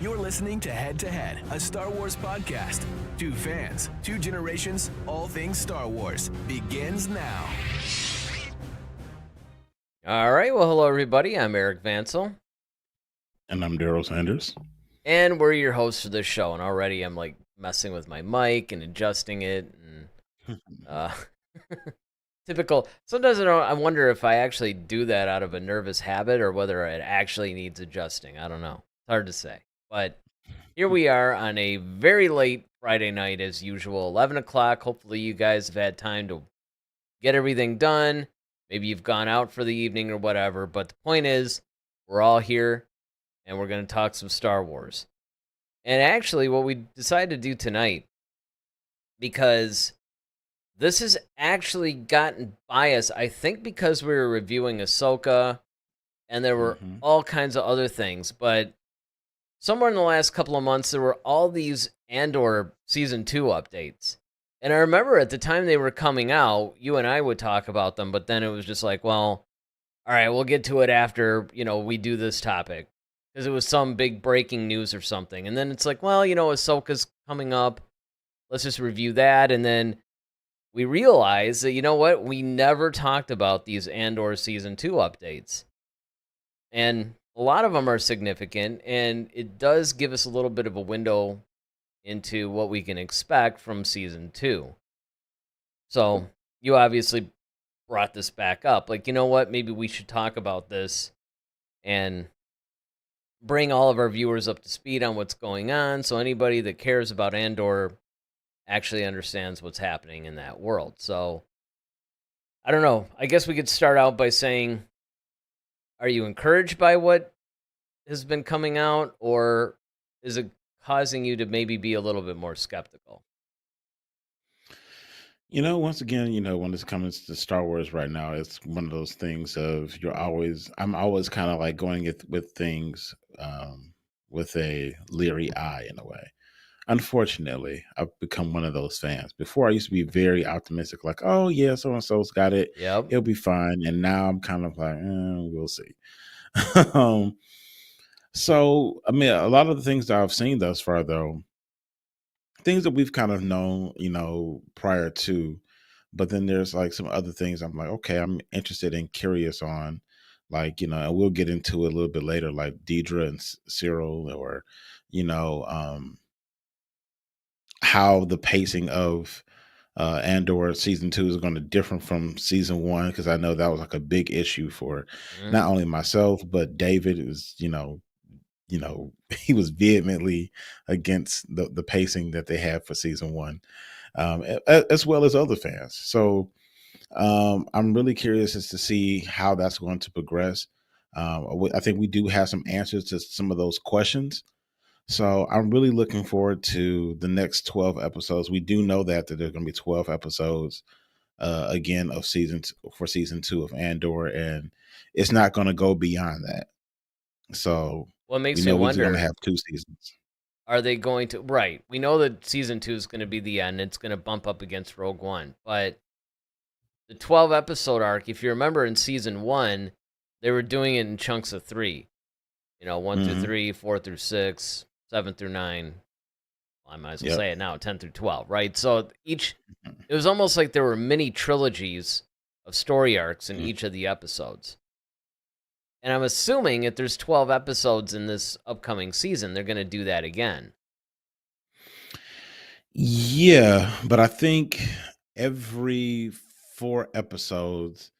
You're listening to Head to Head, a Star Wars podcast. Two fans, two generations, all things Star Wars begins now. All right. Well, hello, everybody. I'm Eric Vansel. And I'm Daryl Sanders. And we're your hosts for this show. And already I'm like messing with my mic and adjusting it. And typical. Sometimes I wonder if I actually do that out of a nervous habit or whether it actually needs adjusting. I don't know. It's hard to say. But here we are on a very late Friday night as usual, 11 o'clock. Hopefully you guys have had time to get everything done. Maybe you've gone out for the evening or whatever. But the point is, we're all here and we're going to talk some Star Wars. And actually, what we decided to do tonight, because this has actually gotten biased, I think because we were reviewing Ahsoka and there were all kinds of other things, but somewhere in the last couple of months, there were all these Andor Season 2 updates. And I remember at the time they were coming out, you and I would talk about them, but then it was just like, well, all right, we'll get to it after, we do this topic. Because it was some big breaking news or something. And then it's like, well, Ahsoka's coming up. Let's just review that. And then we realized that, you know what? We never talked about these Andor Season 2 updates. And a lot of them are significant, and it does give us a little bit of a window into what we can expect from Season 2. So, you obviously brought this back up. Like, you know what? Maybe we should talk about this and bring all of our viewers up to speed on what's going on, so anybody that cares about Andor actually understands what's happening in that world. So, I don't know. I guess we could start out by saying, are you encouraged by what has been coming out, or is it causing you to maybe be a little bit more skeptical? Once again, when it comes to Star Wars right now, it's one of those things of I'm always kind of like going with things with a leery eye in a way. Unfortunately, I've become one of those fans. Before, I used to be very optimistic, like, oh, yeah, so-and-so's got it. Yep. It'll be fine. And now I'm kind of like, we'll see. So, I mean, a lot of the things that I've seen thus far, though, things that we've kind of known, prior to, but then there's like some other things I'm like, okay, I'm interested and curious on, like, and we'll get into it a little bit later, like Deidre and Cyril, or, how the pacing of Andor Season 2 is going to differ from Season 1, because I know that was like a big issue for not only myself, but David. It was, he was vehemently against the pacing that they had for Season 1, as well as other fans. So I'm really curious as to see how that's going to progress. I think we do have some answers to some of those questions. So I'm really looking forward to the next 12 episodes. We do know that there's going to be 12 episodes again of for Season 2 of Andor, and it's not going to go beyond that. So what makes me wonder, we're going to have 2 seasons. Are they going to... Right. We know that Season 2 is going to be the end. It's going to bump up against Rogue One. But the 12-episode arc, if you remember in Season 1, they were doing it in chunks of 3. 1 through 3, 4 through 6, 7 through 9. Well, I might as well say it now, 10 through 12, right? So it was almost like there were mini trilogies of story arcs in each of the episodes. And I'm assuming if there's 12 episodes in this upcoming season, they're going to do that again. Yeah, but I think every 4 episodes,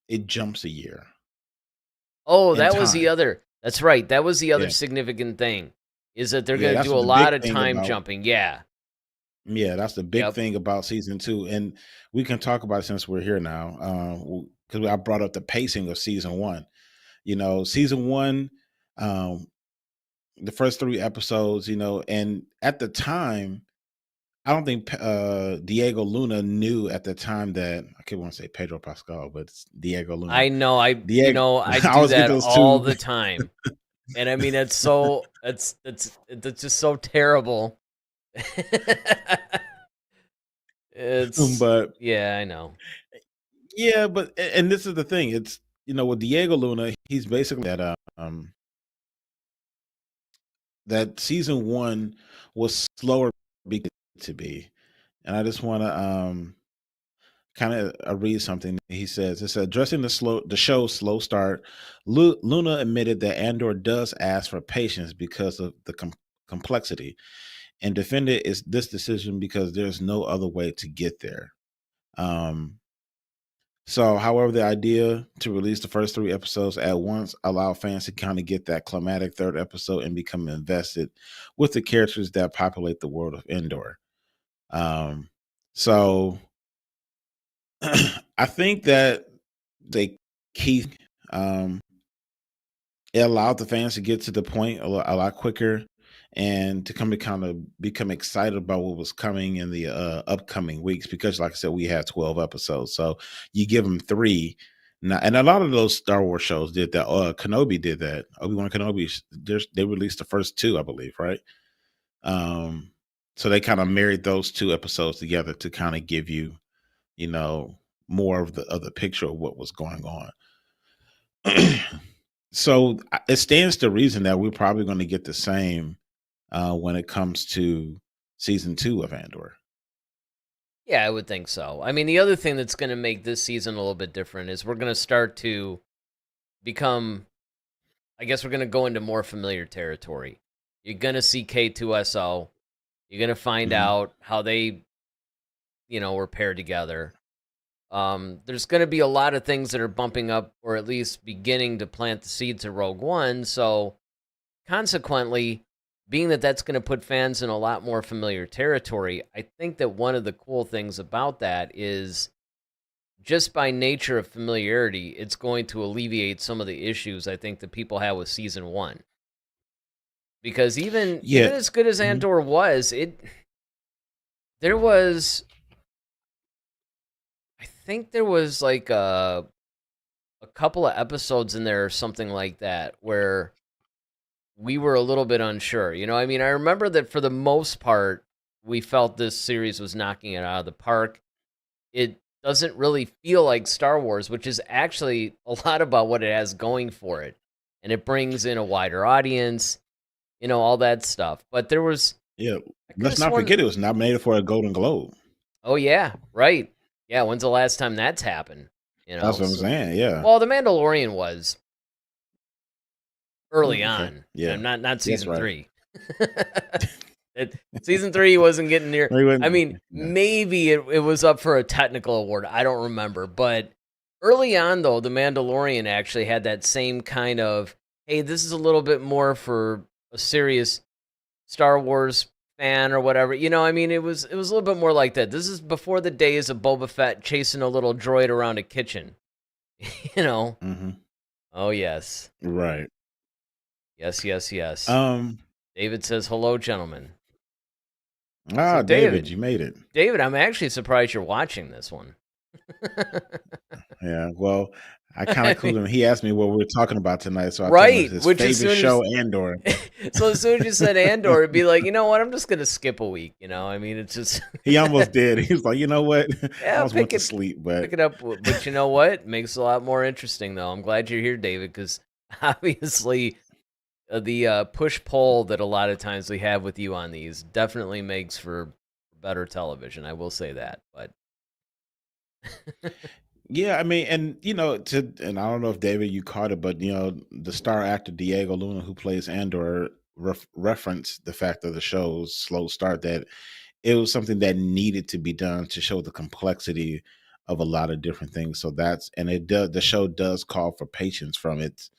it jumps a year. Oh, that was the other... That's right. That was the other significant thing, is that they're going to do a lot of time jumping. Yeah. Yeah, that's the big thing about Season 2. And we can talk about it since we're here now, because I brought up the pacing of Season 1. Season 1, the first 3 episodes, and at the time, I don't think Diego Luna knew at the time that... I can't want to say Pedro Pascal, but it's Diego Luna. I know. I do that all the time. And I mean, it's so... It's just so terrible. But yeah, I know. Yeah, but and this is the thing. It's, with Diego Luna, he's basically that that season one was slower to be, and I just want to kind of read something he says. It's addressing the show's slow start. Luna admitted that Andor does ask for patience because of the complexity, and defended this decision because there's no other way to get there. Um, so, however, the idea to release the first 3 episodes at once allow fans to kind of get that climatic third episode and become invested with the characters that populate the world of Endor. Um, so I think that they keep it allowed the fans to get to the point a lot quicker and to come to kind of become excited about what was coming in the upcoming weeks, because like I said, we had 12 episodes, so you give them 3 now. And a lot of those Star Wars shows did that. Kenobi did that. Obi-Wan Kenobi, they released the first 2, I believe, right? um so they kind of married those 2 episodes together to kind of give you, you know, more of the picture of what was going on. So it stands to reason that we're probably going to get the same when it comes to season 2 of Andor. Yeah, I would think so. I mean, the other thing that's going to make this season a little bit different is we're going to start to become, I guess we're going to go into more familiar territory. You're going to see K2SO. You're going to find Mhm. out how they, were paired together. There's going to be a lot of things that are bumping up, or at least beginning to plant the seeds of Rogue One. So, consequently, being that that's going to put fans in a lot more familiar territory, I think that one of the cool things about that is just by nature of familiarity, it's going to alleviate some of the issues I think that people have with season 1. Because even Yeah. as good as Mhm. Andor was, there was, I think there was like a couple of episodes in there or something like that where we were a little bit unsure. I mean, I remember that for the most part, we felt this series was knocking it out of the park. It doesn't really feel like Star Wars, which is actually a lot about what it has going for it. And it brings in a wider audience, all that stuff. But there was, Yeah. I could Let's have not sworn, forget it was nominated for a Golden Globe. oh, yeah, right. Yeah, when's the last time that's happened? That's what I'm So, saying. Yeah. well, The Mandalorian was early Okay. on, Yeah. and not That's season right. 3. Season 3 wasn't getting near. No, he I wasn't- mean, yeah. maybe it was up for a technical award. I don't remember, but early on, though, The Mandalorian actually had that same kind of, hey, this is a little bit more for a serious Star Wars fan or whatever. I mean, it was a little bit more like that. This is before the days of Boba Fett chasing a little droid around a kitchen. you know. Mm-hmm. Oh yes, Right. yes, yes, yes. Um. David says hello, gentlemen. So David, David, you made it. I'm actually surprised you're watching this one. Yeah. Well, I kind of I clued mean, him. He asked me what we were talking about tonight, so I told him it's right, his which as favorite soon show, as Andor. so as soon as you said Andor, it'd be like, you know what? I'm just gonna skip a week. I mean, it's just He almost did. He was like, you know what? I yeah, almost went to sleep, but pick it up. But you know what? Makes it a lot more interesting, though. I'm glad you're here, David, because obviously the push pull that a lot of times we have with you on these definitely makes for better television. I will say that, but yeah, I mean, and and I don't know if David you caught it, but the star actor Diego Luna, who plays Andor, referenced the fact of the show's slow start, that it was something that needed to be done to show the complexity of a lot of different things. So that's and it does the show does call for patience from its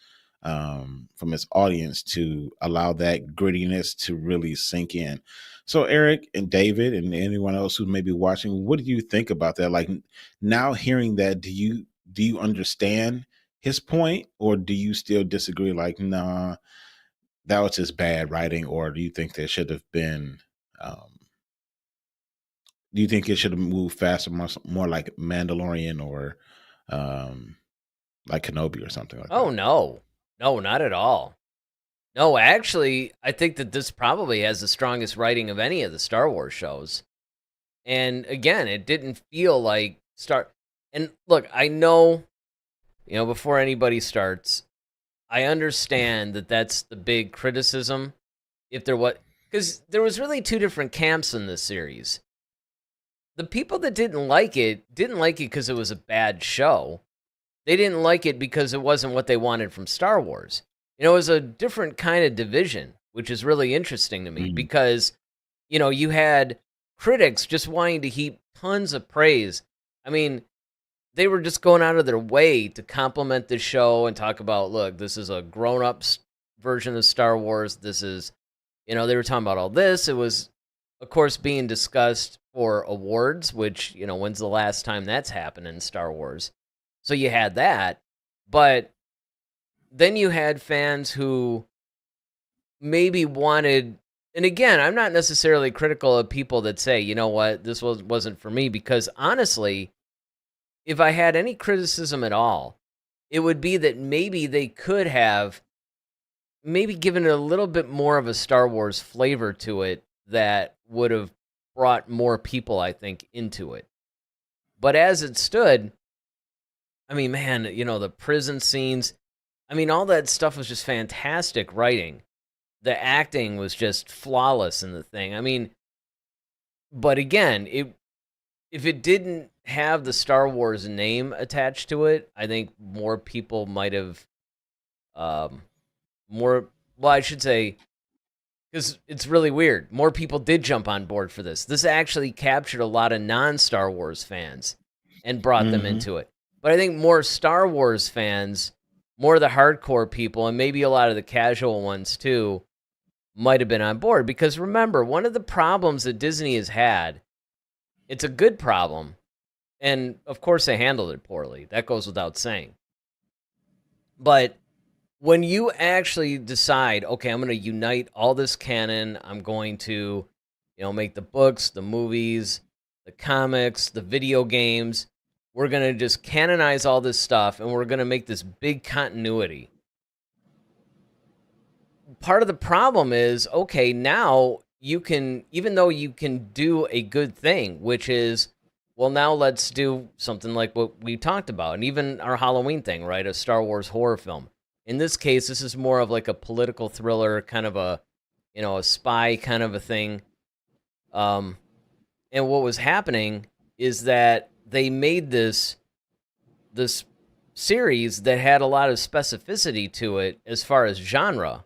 audience to allow that grittiness to really sink in. So Eric and David and anyone else who may be watching, what do you think about that? Like now hearing that, do you understand his point, or do you still disagree? Like, nah, that was just bad writing, or do you think there should have been? Um, do you think it should have moved faster, more like Mandalorian or um, like Kenobi or something like oh that? no, no, not at all. No, actually, I think that this probably has the strongest writing of any of the Star Wars shows. And again, it didn't feel like Star. And look, I know, before anybody starts, I understand that that's the big criticism if there was, because there was really two different camps in this series. The people that didn't like it because it was a bad show. They didn't like it because it wasn't what they wanted from Star Wars. It was a different kind of division, which is really interesting to me because, you had critics just wanting to heap tons of praise. I mean, they were just going out of their way to compliment the show and talk about, look, this is a grown-up version of Star Wars. This is, they were talking about all this. It was, of course, being discussed for awards, which, when's the last time that's happened in Star Wars? So you had that, but then you had fans who maybe wanted, and again, I'm not necessarily critical of people that say, you know what, this wasn't for me, because honestly, if I had any criticism at all, it would be that maybe they could have maybe given it a little bit more of a Star Wars flavor to it that would have brought more people, I think, into it. But as it stood, I mean, man, the prison scenes, I mean, all that stuff was just fantastic writing. The acting was just flawless in the thing. I mean, but again, if it didn't have the Star Wars name attached to it, I think more people might have, I should say, because it's really weird. More people did jump on board for this. This actually captured a lot of non-Star Wars fans and brought them into it. But I think more Star Wars fans, more of the hardcore people, and maybe a lot of the casual ones too, might have been on board. Because remember, one of the problems that Disney has had, it's a good problem, and of course they handled it poorly. That goes without saying. But when you actually decide, okay, I'm going to unite all this canon, I'm going to, make the books, the movies, the comics, the video games, we're going to just canonize all this stuff, and we're going to make this big continuity. Part of the problem is, okay, now you can, even though you can do a good thing, which is, well, now let's do something like what we talked about, and even our Halloween thing, right? A Star Wars horror film. In this case, this is more of like a political thriller, kind of a, a spy kind of a thing. And what was happening is that they made this series that had a lot of specificity to it as far as genre.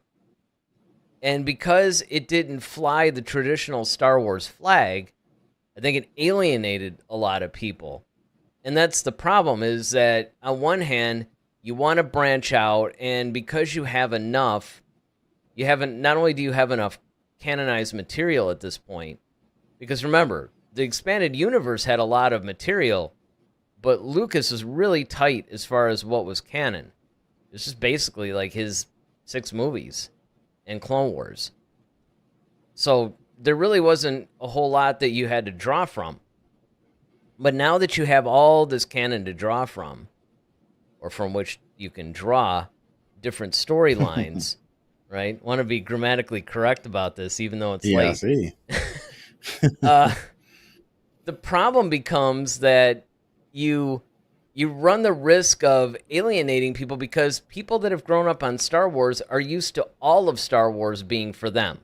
And because it didn't fly the traditional Star Wars flag, I think it alienated a lot of people. And that's the problem, is that on one hand, you want to branch out, and because you have enough, not only do you have enough canonized material at this point, because remember, the expanded universe had a lot of material, but Lucas was really tight as far as what was canon. It's just basically like his 6 movies and Clone Wars. So there really wasn't a whole lot that you had to draw from. But now that you have all this canon to draw from, or from which you can draw different storylines, right? Want to be grammatically correct about this, even though it's late. I see. The problem becomes that you run the risk of alienating people, because people that have grown up on Star Wars are used to all of Star Wars being for them,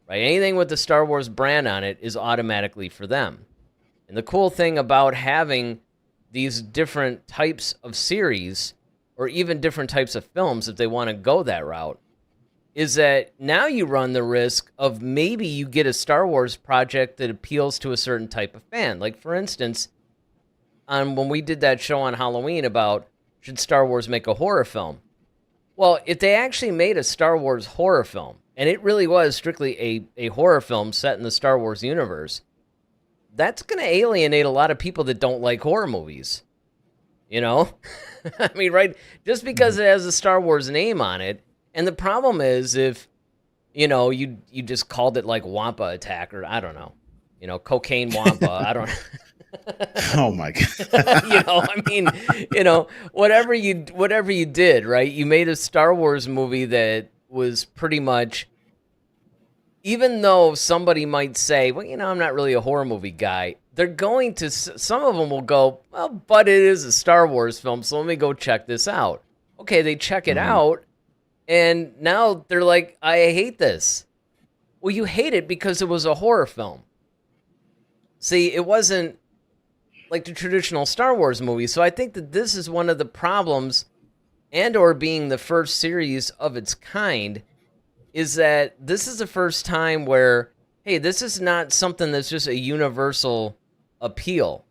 right? Anything with the Star Wars brand on it is automatically for them. And the cool thing about having these different types of series, or even different types of films, if they want to go that route, is that now you run the risk of maybe you get a Star Wars project that appeals to a certain type of fan. Like, for instance, when we did that show on Halloween about should Star Wars make a horror film? Well, if they actually made a Star Wars horror film, and it really was strictly a horror film set in the Star Wars universe, that's going to alienate a lot of people that don't like horror movies. I mean, right? Just because it has a Star Wars name on it. And the problem is if, you just called it like Wampa Attack, or I don't know, Cocaine Wampa. I don't Oh my God. I mean, whatever you did, right? You made a Star Wars movie that was pretty much, even though somebody might say, well, I'm not really a horror movie guy, they're going to, some of them will go, well, but it is a Star Wars film, so let me go check this out. Okay, they check it out, and now they're like, I hate this. Well, you hate it because it was a horror film. See, it wasn't like the traditional Star Wars movie. So I think that this is one of the problems, Andor being the first series of its kind, is that this is the first time where, hey, this is not something that's just a universal appeal.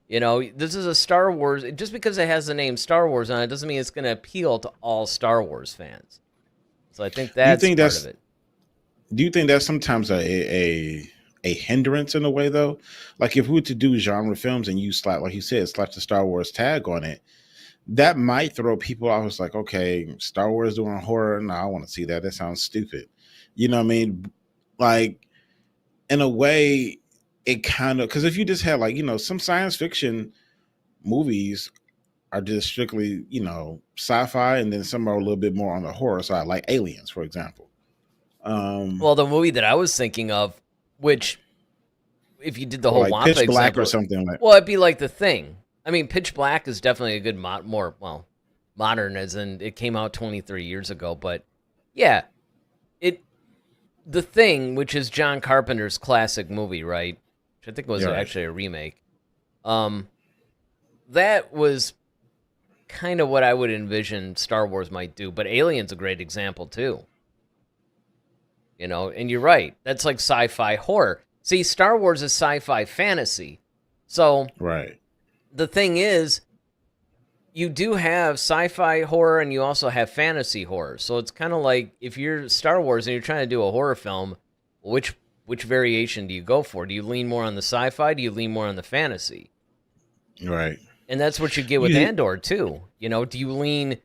This is a Star Wars. Just because it has the name Star Wars on it doesn't mean it's going to appeal to all Star Wars fans. So I think that's part of it. Do you think that's sometimes a hindrance in a way, though? Like if we were to do genre films and you slap, like you said, slap the Star Wars tag on it, that might throw people off. It's like, okay, Star Wars doing horror. No, I want to see that. That sounds stupid. You know what I mean? Like, in a way, it kind of, because if you just had like, some science fiction movies are just strictly, sci-fi, and then some are a little bit more on the horror side, like Aliens, for example. Well, the movie that I was thinking of, which if you did the whole like Wampa Pitch Black example, or something like. well, it'd be like The Thing. I mean, Pitch Black is definitely a good modern, as in it came out 23 years ago. But yeah, The Thing, which is John Carpenter's classic movie, right? Which I think was actually a remake. That was kind of what I would envision Star Wars might do. But Alien's a great example too. And you're right. That's like sci-fi horror. See, Star Wars is sci-fi fantasy. So right. The thing is, you do have sci-fi horror and you also have fantasy horror. So it's kind of like if you're Star Wars and you're trying to do a horror film, which variation do you go for? Do you lean more on the sci-fi? Do you lean more on the fantasy? Right. And that's what you get with Andor too. Do you lean?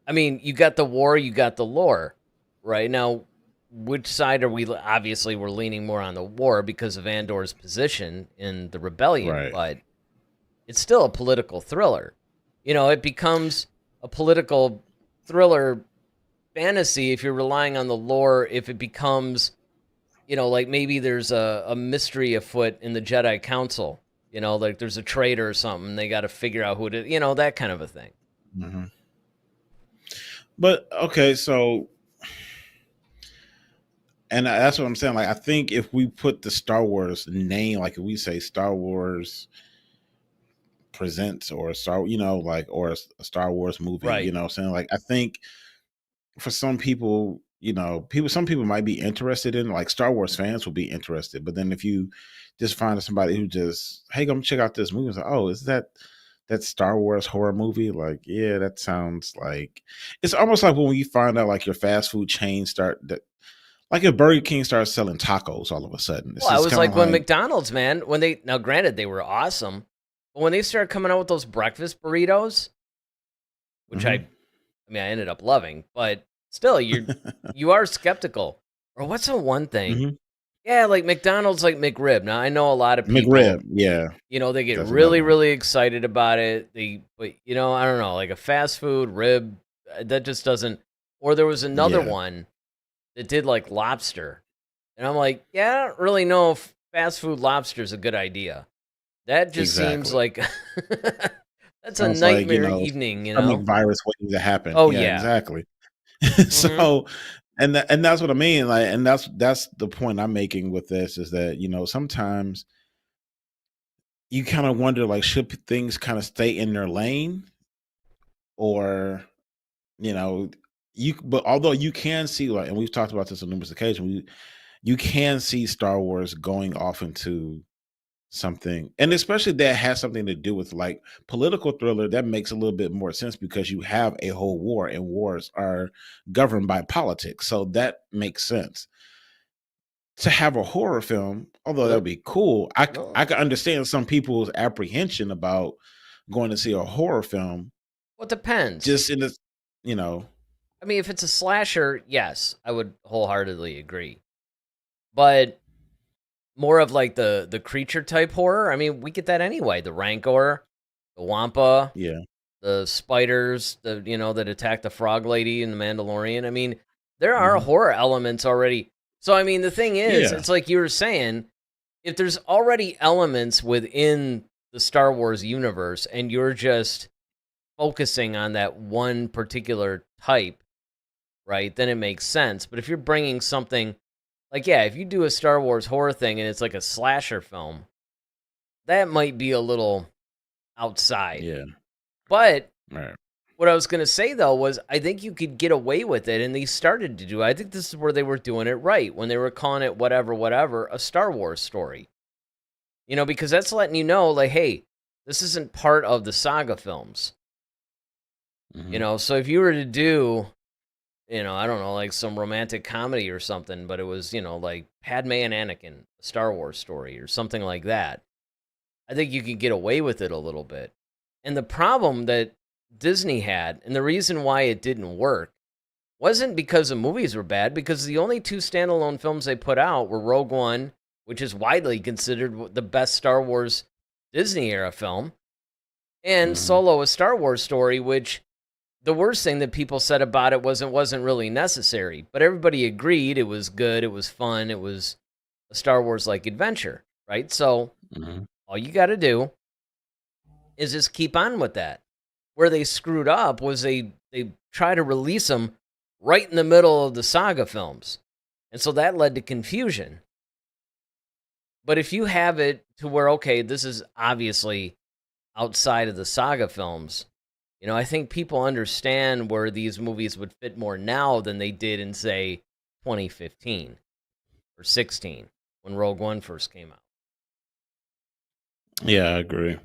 I mean, you got the war, you got the lore, right? Now, which side are we? Obviously, we're leaning more on the war because of Andor's position in the rebellion, right. But it's still a political thriller. It becomes a political thriller fantasy if you're relying on the lore. If it becomes, like maybe there's a mystery afoot in the Jedi Council. Like there's a traitor or something. They got to figure out who it is. That kind of a thing. Mm-hmm. But okay, so. And that's what I'm saying. Like, I think if we put the Star Wars name, like if we say Star Wars Presents or or a Star Wars movie, right. What I'm saying? Like, I think for some people, some people might be interested in, like Star Wars fans will be interested. But then if you just find somebody who just, hey, come check out this movie, it's like, oh, is that Star Wars horror movie? Like, yeah, that sounds like, it's almost like when you find out like your fast food chain like if Burger King starts selling tacos all of a sudden. Well, it was like when McDonald's, man, now granted they were awesome, but when they started coming out with those breakfast burritos, which I ended up loving, but still you are skeptical. Or what's the one thing? Mm-hmm. Yeah, like McDonald's, like McRib. Now I know a lot of people. McRib, yeah. They get really, really excited about it. But I don't know, like a fast food rib, that just doesn't. Or there was another one that did like lobster. And I'm like, yeah, I don't really know if fast food lobster is a good idea. That just seems like that's sounds a nightmare evening, Some virus waiting to happen. Oh yeah. Exactly. So and that's what I mean. Like, and that's the point I'm making with this is that, sometimes you kind of wonder, like, should things kind of stay in their lane, or but although you can see, like, and we've talked about this on numerous occasions, you can see Star Wars going off into something, and especially that has something to do with like political thriller, that makes a little bit more sense because you have a whole war, and wars are governed by politics, so that makes sense. To have a horror film, although that would be cool, I can understand some people's apprehension about going to see a horror film. Well, it depends. Just in the, I mean, if it's a slasher, yes, I would wholeheartedly agree. But more of like the creature type horror, I mean, we get that anyway. The Rancor, the Wampa, the spiders, that attack the frog lady in The Mandalorian. I mean, there are horror elements already. So, I mean, the thing is, it's like you were saying, if there's already elements within the Star Wars universe and you're just focusing on that one particular type, right, then it makes sense. But if you're bringing something Like, yeah, if you do a Star Wars horror thing and it's like a slasher film, that might be a little outside. Yeah. But Right. what I was going to say, though, was I think you could get away with it, and they started to do it. I think this is where they were doing it right, when they were calling it whatever, a Star Wars story. Because that's letting you know, like, hey, this isn't part of the saga films. So if you were to do, I don't know, like some romantic comedy or something, but it was, like Padme and Anakin, a Star Wars story or something like that, I think you could get away with it a little bit. And the problem that Disney had, and the reason why it didn't work, wasn't because the movies were bad, because the only 2 standalone films they put out were Rogue One, which is widely considered the best Star Wars Disney era film, and Solo, a Star Wars story, which the worst thing that people said about it wasn't really necessary, but everybody agreed it was good, it was fun, it was a Star Wars-like adventure, right? So all you got to do is just keep on with that. Where they screwed up was they try to release them right in the middle of the saga films, and so that led to confusion. But if you have it to where, okay, this is obviously outside of the saga films, I think people understand where these movies would fit more now than they did in, say, 2015 or 16 when Rogue One first came out. Yeah, I agree.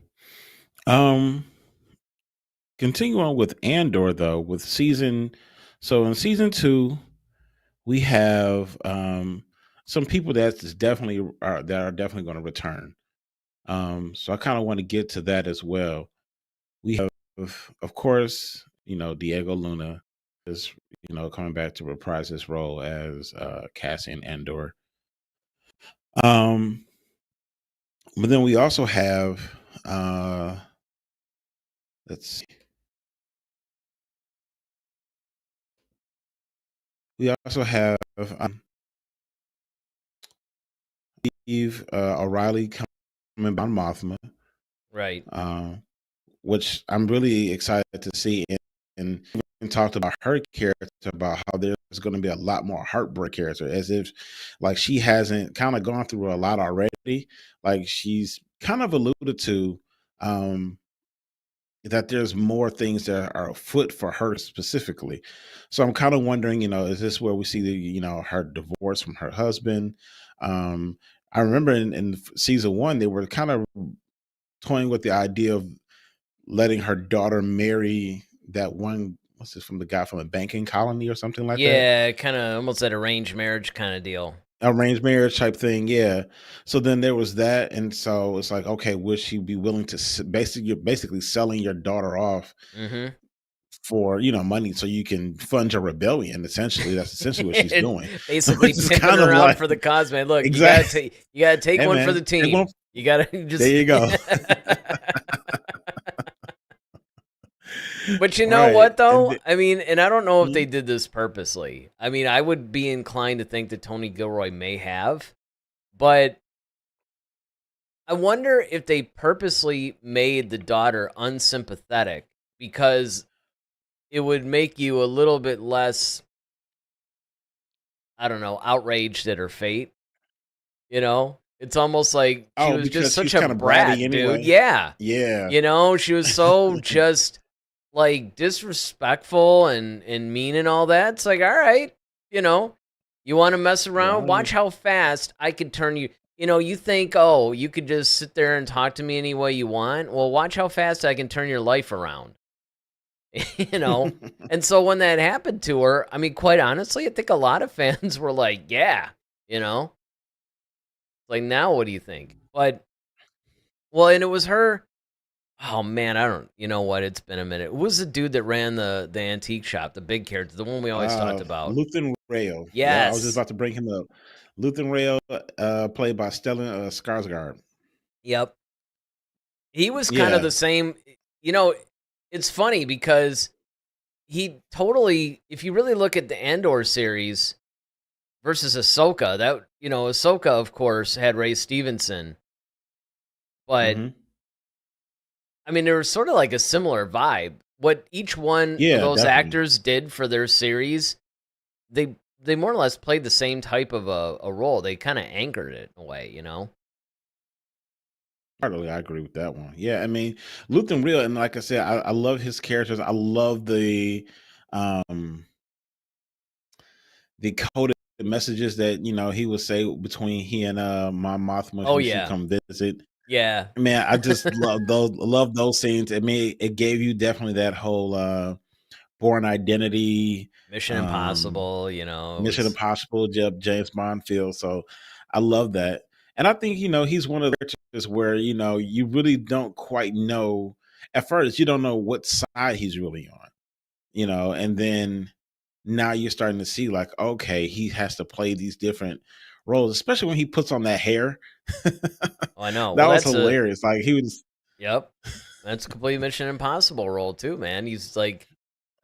Continue on with Andor though, in season 2, we have some people that are definitely going to return. So I kind of want to get to that as well. We have, of course, Diego Luna is coming back to reprise his role as Cassian Andor. But then we also have let's see. We also have Steve O'Reilly coming by Mothma, Right. which I'm really excited to see. And talked about her character, about how there's going to be a lot more heartbreak character, as if like she hasn't kind of gone through a lot already. Like she's kind of alluded to that there's more things that are afoot for her specifically. So I'm kind of wondering, is this where we see her divorce from her husband? I remember in season 1, they were kind of toying with the idea of letting her daughter marry that one, what's this, from the guy from a banking colony or something like that? Yeah, kind of almost that arranged marriage kind of deal. Arranged marriage type thing, yeah. So then there was that, and so it's like, okay, would she be willing to basically selling your daughter off for money so you can fund your rebellion? Essentially, that's essentially what she's doing. Basically, so pimping her out like, for the cause, man. Look, exactly. You gotta take one for the team. You gotta just there you go. But you know what, though? I mean, and I don't know if they did this purposely. I mean, I would be inclined to think that Tony Gilroy may have, but I wonder if they purposely made the daughter unsympathetic because it would make you a little bit less, I don't know, outraged at her fate. It's almost like she was just such a brat, dude. Yeah. Yeah. She was so just like disrespectful and mean and all that. It's like, all right, you want to mess around? Yeah. Watch how fast I could turn you. You think, oh, you could just sit there and talk to me any way you want. Well, watch how fast I can turn your life around. And so when that happened to her, I mean, quite honestly, I think a lot of fans were like, yeah, like, now what do you think? But, well, and it was her. Oh man, you know what? It's been a minute. Who was the dude that ran the antique shop, the big character, the one we always talked about? Luthen Rail. Yes. Yeah, I was just about to bring him up. Luthen Rail, played by Stellan Skarsgård. Yep. He was kind of the same. It's funny because he totally, if you really look at the Andor series versus Ahsoka, Ahsoka, of course, had Ray Stevenson. But I mean, there was sort of like a similar vibe. What each one of those actors did for their series, they they more or less played the same type of a role. They kind of anchored it in a way, you know. Totally, I agree with that one. Yeah, I mean, Luthen Real, and like I said, I love his characters. I love um the coded messages that he would say between he and my Mothma Oh when she yeah, come visit. yeah. Man, I just love those scenes. I mean, it gave you definitely that whole Born Identity, Mission um, Impossible, you know, it Mission was. Impossible, James Bond feel. So I love that. And I think, he's one of the characters where, you really don't quite know at first, you don't know what side he's really on, and then now you're starting to see like, okay, he has to play these different roles, especially when he puts on that hair. Oh, I know. That Well, was that's a hilarious. Like he was, yep. That's a complete Mission Impossible role too, man. He's like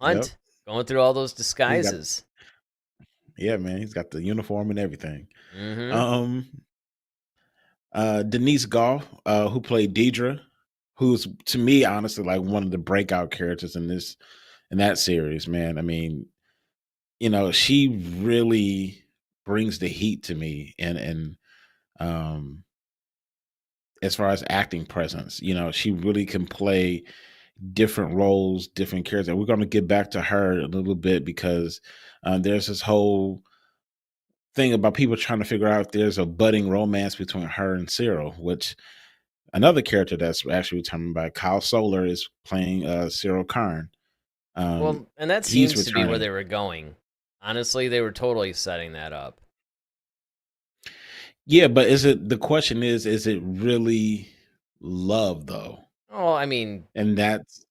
yep. Hunt going through all those He's got, disguises. yeah, man, he's got the uniform and everything. Mm-hmm. Um, Denise Goff, who played Deidre, who's to me honestly like one of the breakout characters in that series. Man, I mean, she really brings the heat to me, and um, as far as acting presence, she really can play different roles, different characters. And we're going to get back to her a little bit because there's this whole thing about people trying to figure out if there's a budding romance between her and Cyril, which another character that's actually returning by Kyle Solar is playing Cyril Karn. Well, and that He's seems to be where returning. they were going. Honestly, they were totally setting that up. Yeah, but the question is it really love though? Oh, I mean, And that's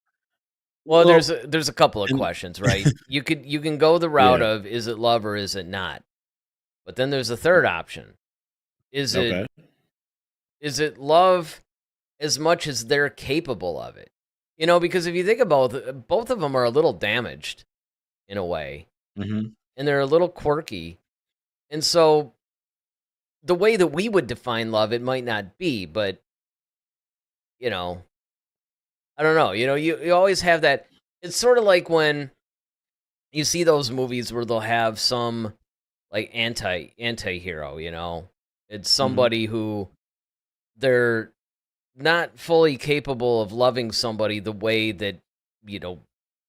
well, well, there's a couple of and questions, right? You can go the route yeah, of is it love or is it not? But then there's a third option. Is it okay. is it love as much as they're capable of it? You know, because if you think about it, both of them are a little damaged in a way, Hmm. and they're a little quirky. And so the way that we would define love, it might not be, but you know, I don't know. You know, you always have that. It's sort of like when you see those movies where they'll have some like anti-hero, you know. It's Hmm. somebody who they're not fully capable of loving somebody the way that, you know,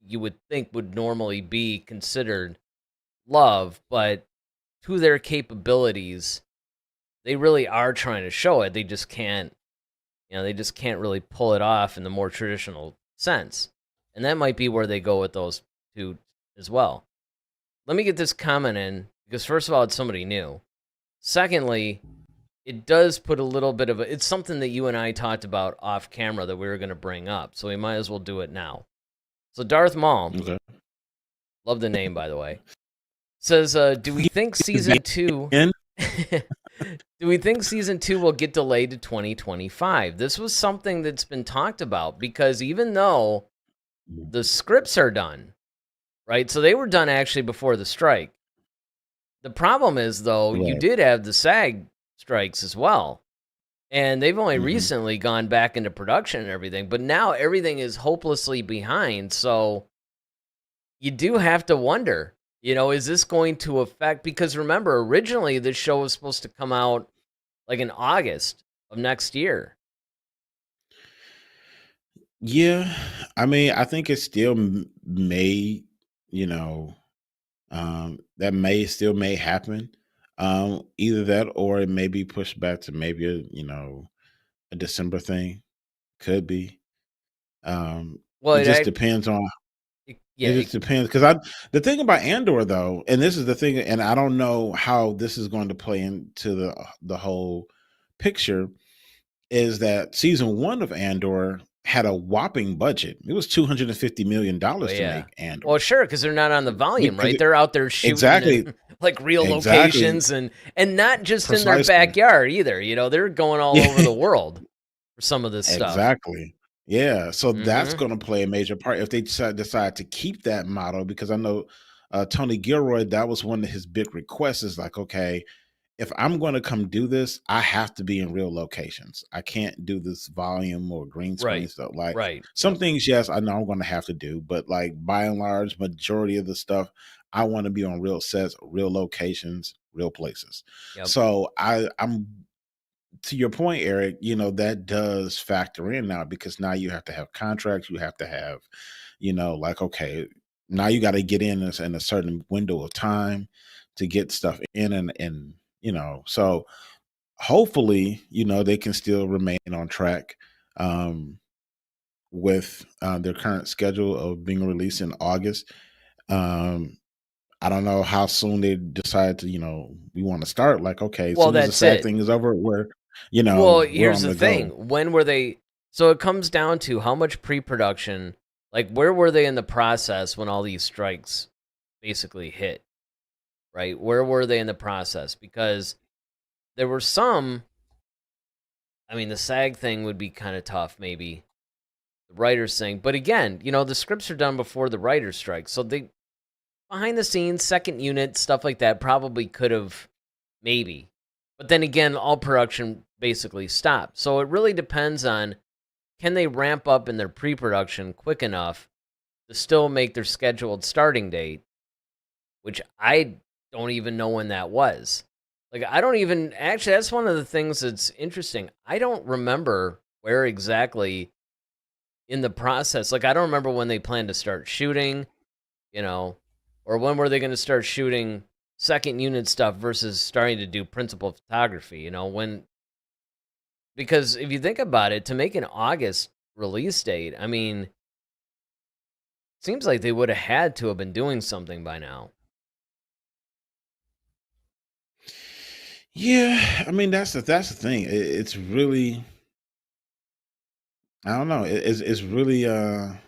you would think would normally be considered love, but to their capabilities, they really are trying to show it. They just can't, you know, they just can't really pull it off in the more traditional sense. And that might be where they go with those two as well. Let me get this comment in because first of all, it's somebody new. Secondly, it does put a little bit of a, it's something that you and I talked about off camera that we were going to bring up. So we might as well do it now. So Darth Maul, Okay. love the name by the way, says, do we think Is the season two end? do we think season 2 will get delayed to 2025? This was something that's been talked about because even though the scripts are done, right? So they were done actually before the strike. The problem is though, you Right. did have the SAG strikes as well. And they've only Hmm. recently gone back into production and everything, but now everything is hopelessly behind. So you do have to wonder, you know, is this going to affect? Because remember, originally this show was supposed to come out like in August of next year. Yeah, I mean, I think it still may, you know, that may happen. Either that or it may be pushed back to maybe a December thing. Could be. Well, It just depends on. yeah, It just depends because the thing about Andor though, and this is the thing, and I don't know how this is going to play into the whole picture, is that season one of Andor had a whopping budget. It was oh $250 million to yeah. make Andor. Well, sure, because they're not on the volume, Because right? They're out there shooting exactly, in like real exactly, locations and not just in their precisely. backyard either. You know, they're going all over Yeah, the world for some of this stuff. exactly. Yeah, so that's Mm-hmm. going to play a major part if they decide to keep that model. Because I know Tony Gilroy, that was one of his big requests. Is like, okay, if I'm going to come do this, I have to be in real locations. I can't do this volume or green screen Right. stuff. Like Right. some Yep. things, yes, I know I'm going to have to do, but like by and large, majority of the stuff I want to be on real sets, real locations, real places. Yep. So I'm to your point, Eric, that does factor in now because now you have to have contracts, you have to have, like, okay, now you got to get in a certain window of time to get stuff in and so hopefully, they can still remain on track with their current schedule of being released in August. Um, I don't know how soon they decide to, we want to start. Like, okay, as Well, soon as the that's SAG it. thing is over, Well, we're here's on the the thing. go. When were they? So it comes down to how much pre-production, like where were they in the process when all these strikes basically hit, right? Where were they in the process? Because there were some, I mean, the SAG thing would be kind of tough, maybe. The writers thing. But again, the scripts are done before the writers strike. So they, behind the scenes, second unit, stuff like that probably could have, maybe. But then again, all production basically stopped. So it really depends on, can they ramp up in their pre-production quick enough to still make their scheduled starting date, which I don't even know when that was. Like, I don't even, actually, that's one of the things that's interesting. I don't remember where exactly in the process, like, I don't remember when they planned to start shooting, or when were they going to start shooting second unit stuff versus starting to do principal photography, because if you think about it, to make an August release date, I mean, seems like they would have had to have been doing something by now. Yeah, I mean that's the thing. It's really, I don't know. It's really it's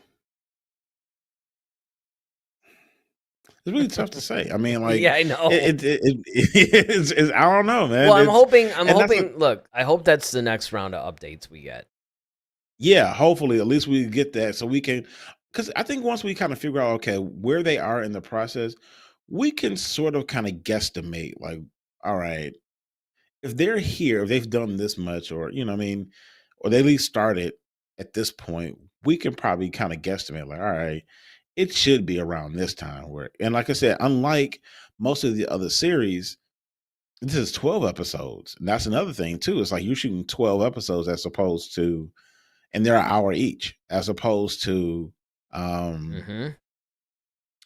really tough to say. I mean, like Yeah, I know. it's I don't know, Well, man. I'm It's hoping. I'm and that's hoping. Look, I hope that's the next round of updates we get. Yeah, hopefully at least we get that so we can, because I think once we kind of figure out, okay, where they are in the process, we can sort of kind of guesstimate, like, all right, if they're here, if they've done this much, or what I mean, or they at least started at this point, we can probably kind of guesstimate, like, all right, it should be around this time where, and like I said, unlike most of the other series, this is 12 episodes. And that's another thing too. It's like you're shooting 12 episodes as opposed to, and they're an hour each, as opposed to um, Mm-hmm.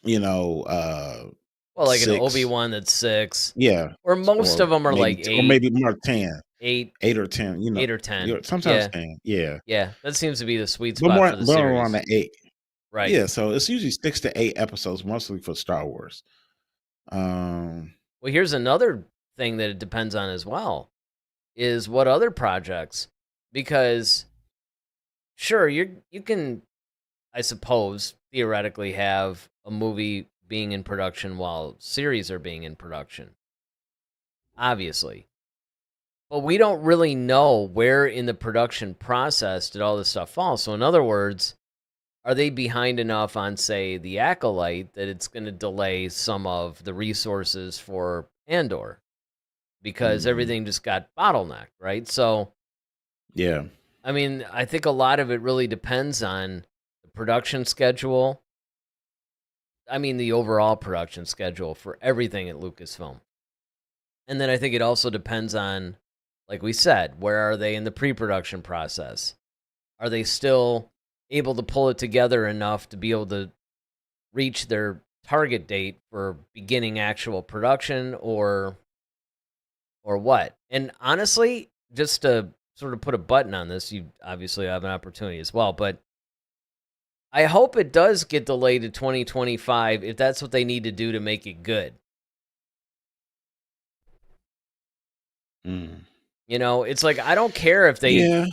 you know, uh Well, like an 6. Obi-Wan that's 6, Yeah. or most Or of them are maybe like or 8, maybe more 10, 8, 8 or 10, 8 or 10. sometimes Yeah, 10. Yeah. yeah. That seems to be the sweet But spot more for the more around series. the 8. Right. Yeah, so it's usually 6 to 8 episodes mostly for Star Wars. Um Well, here's another thing that it depends on as well, is what other projects, because sure, you can, I suppose, theoretically have a movie being in production while series are being in production. Obviously. But we don't really know where in the production process did all this stuff fall. So in other words, are they behind enough on, say, the Acolyte that it's going to delay some of the resources for Andor because mhm. everything just got bottlenecked, right? So, Yeah. I mean, I think a lot of it really depends on the production schedule. I mean, the overall production schedule for everything at Lucasfilm. And then I think it also depends on, like we said, where are they in the pre-production process? Are they still able to pull it together enough to be able to reach their target date for beginning actual production, or what? And honestly, just to sort of put a button on this, you obviously have an opportunity as well, but I hope it does get delayed to 2025 if that's what they need to do to make it good. Mm. It's like, I don't care if they, Yeah.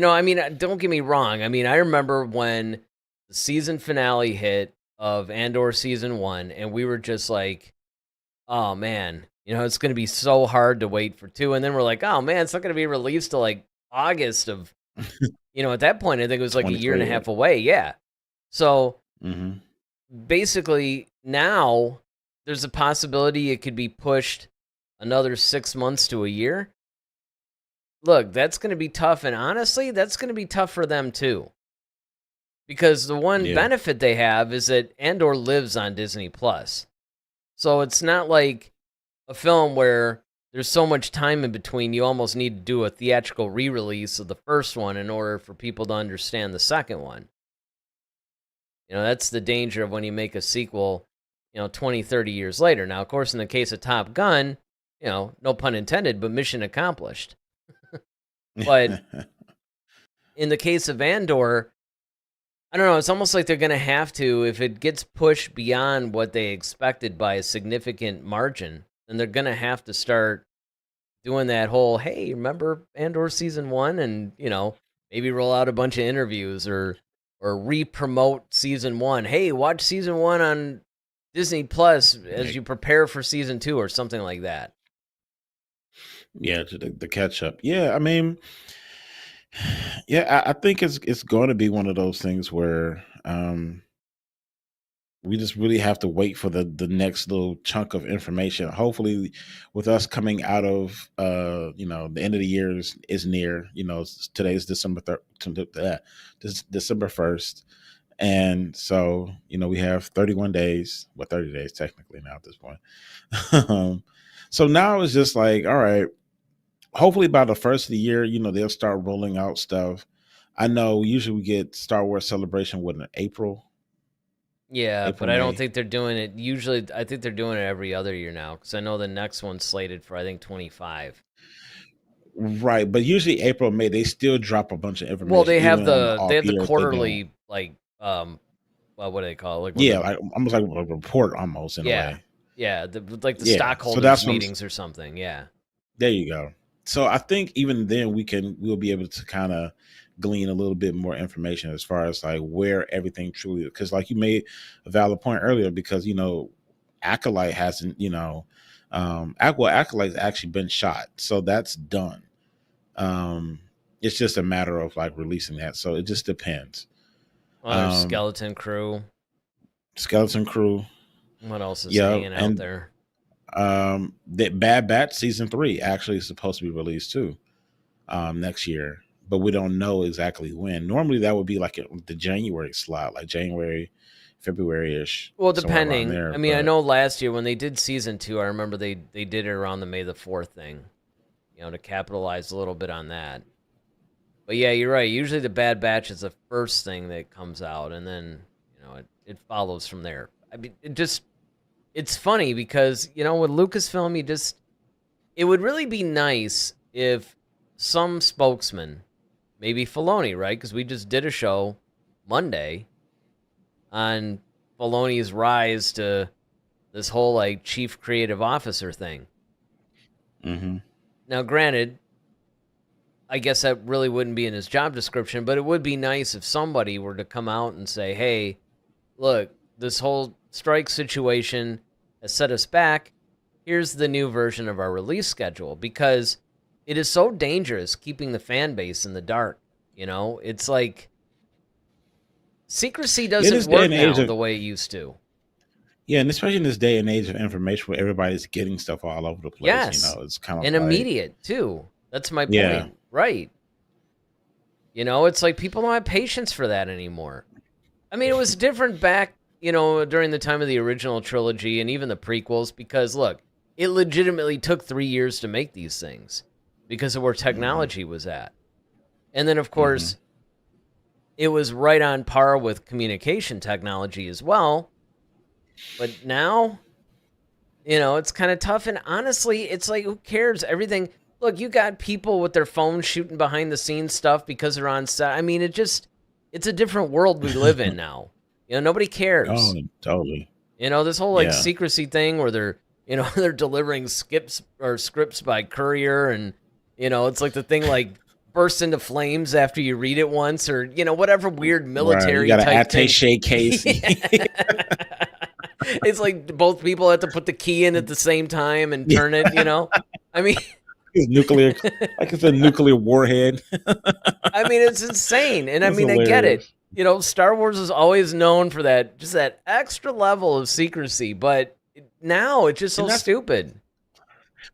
I mean, don't get me wrong. I mean, I remember when the season finale hit of Andor season 1, and we were just like, oh man, it's going to be so hard to wait for 2. And then we're like, oh man, it's not going to be released till like August of, at that point, I think it was like a year and a 23. half away. Yeah. So Mhm. basically, now there's a possibility it could be pushed another 6 months to a year. Look, that's going to be tough. And honestly, that's going to be tough for them too. Because the one Yeah. benefit they have is that Andor lives on Disney Plus. So it's not like a film where there's so much time in between, you almost need to do a theatrical re-release of the first one in order for people to understand the second one. That's the danger of when you make a sequel, 20, 30 years later. Now, of course, in the case of Top Gun, no pun intended, but mission accomplished. But in the case of Andor, I don't know, it's almost like they're going to have to, if it gets pushed beyond what they expected by a significant margin, then they're going to have to start doing that whole, hey, remember Andor season 1? And, maybe roll out a bunch of interviews or re-promote season 1. Hey, watch season 1 on Disney Plus as you prepare for season 2 or something like that. Yeah, the catch up. Yeah, I mean, I think it's going to be one of those things where we just really have to wait for the next little chunk of information. Hopefully, with us coming out of the end of the year is near. Today's December December 1st, and so we have 31 days. 30 days technically now at this point. So now it's just like, all right. Hopefully by the first of the year, they'll start rolling out stuff. I know usually we get Star Wars Celebration in April. Yeah, April, but I don't May. think they're doing it. Usually, I think they're doing it every other year now because I know the next one's slated for, I think, 25. Right, but usually April, May, they still drop a bunch of information. Well, they have even on the off years, quarterly, like, well, what do they call it? yeah, like almost like a report, almost in a way. Yeah, the Yeah, stockholders meetings or something. Yeah, there you go. So I think even then we'll be able to kind of glean a little bit more information as far as like where everything truly, because like you made a valid point earlier, because Acolyte hasn't, Acolyte's actually been shot, so that's done. It's just a matter of like releasing that, so it just depends. there's Skeleton Crew. What else is hanging out there? That Bad Batch season 3 actually is supposed to be released too, next year, but we don't know exactly when. Normally that would be like the January slot, like January, February-ish. Well, depending. There, I mean, I know last year when they did season 2, I remember they did it around the May the 4th thing, to capitalize a little bit on that. But yeah, you're right. Usually the Bad Batch is the first thing that comes out, and then it follows from there. I mean, it's funny because, with Lucasfilm, it would really be nice if some spokesman, maybe Filoni, right? Because we just did a show Monday on Filoni's rise to this whole, like, chief creative officer thing. Mm-hmm. Now, granted, I guess that really wouldn't be in his job description, but it would be nice if somebody were to come out and say, hey, look, this whole strike situation has set us back. Here's the new version of our release schedule, because it is so dangerous keeping the fan base in the dark. It's like secrecy doesn't work now the way it used to. Yeah, and especially in this day and age of information where everybody's getting stuff all over the place. Yes, it's kind of and immediate too. That's my point. Yeah. Right. It's like people don't have patience for that anymore. I mean, it was different back, during the time of the original trilogy and even the prequels, because look, it legitimately took 3 years to make these things because of where technology was at. And then, of course, it was right on par with communication technology as well. But now, it's kind of tough. And honestly, it's like, who cares? Everything. Look, you got people with their phones shooting behind the scenes stuff because they're on set. I mean, it's a different world we live in now. Nobody cares. Oh, totally. This whole secrecy thing where they're, they're delivering scripts by courier, and it's like the thing like bursts into flames after you read it once, or whatever weird military you got type an attaché case. It's like both people have to put the key in at the same time and turn it. I mean. It's nuclear, like it's a nuclear warhead. I mean, it's insane. And I mean, hilarious. I get it. Star Wars is always known for that, just that extra level of secrecy. But now it's just so stupid.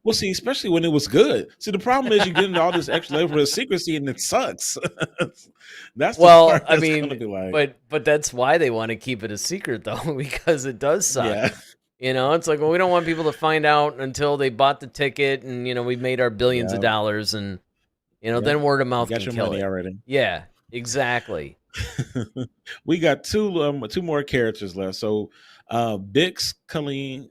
Well, see, especially when it was good. See, the problem is you get into all this extra level of secrecy and it sucks. That's the part that's gonna be like... but that's why they want to keep it a secret, though, because it does suck. It's like, well, we don't want people to find out until they bought the ticket and, we've made our billions of Yeah, dollars and, yeah. then word of You mouth got can your kill money it. already. Yeah, exactly. We got two more characters left. So Bix Colleen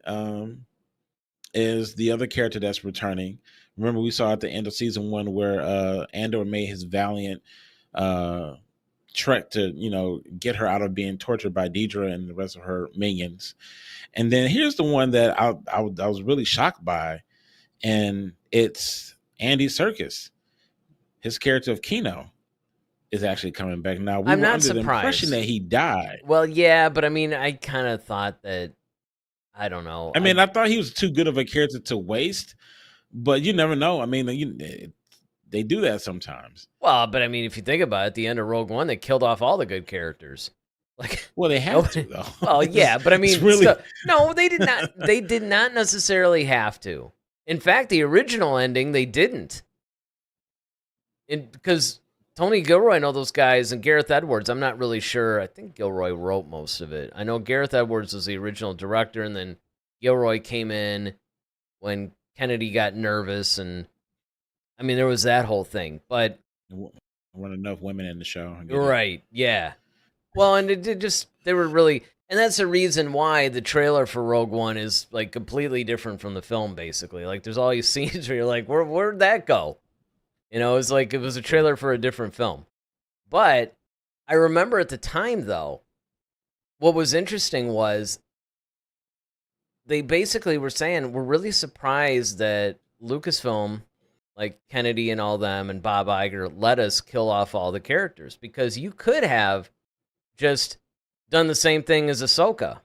is the other character that's returning. Remember, we saw at the end of season 1 where Andor made his valiant uh trek to get her out of being tortured by Deidre and the rest of her minions. And then here's the one that I was really shocked by, and it's Andy Serkis. His character of Kino is actually coming back. Now, we I'm were not under the impression surprised. that he died. Well, yeah, but I mean, I kind of thought that, I don't know. I mean, I thought he was too good of a character to waste, but you never know. I mean, they do that sometimes. Well, but I mean, if you think about it, at the end of Rogue One, they killed off all the good characters. Like, Well, they have to, though. well, yeah, but I mean, really no, they did not. They did not necessarily have to. In fact, the original ending, they didn't. Because Tony Gilroy and all those guys and Gareth Edwards, I'm not really sure. I think Gilroy wrote most of it. I know Gareth Edwards was the original director, and then Gilroy came in when Kennedy got nervous, and I mean, there was that whole thing. But there weren't enough women in the show. right, yeah. Well, and they were really, and that's the reason why the trailer for Rogue One is like completely different from the film, basically. Like, there's all these scenes where you're like, where'd that go? It's like it was a trailer for a different film. But I remember at the time, though, what was interesting was they basically were saying, we're really surprised that Lucasfilm, like Kennedy and all them and Bob Iger, let us kill off all the characters, because you could have just done the same thing as Ahsoka.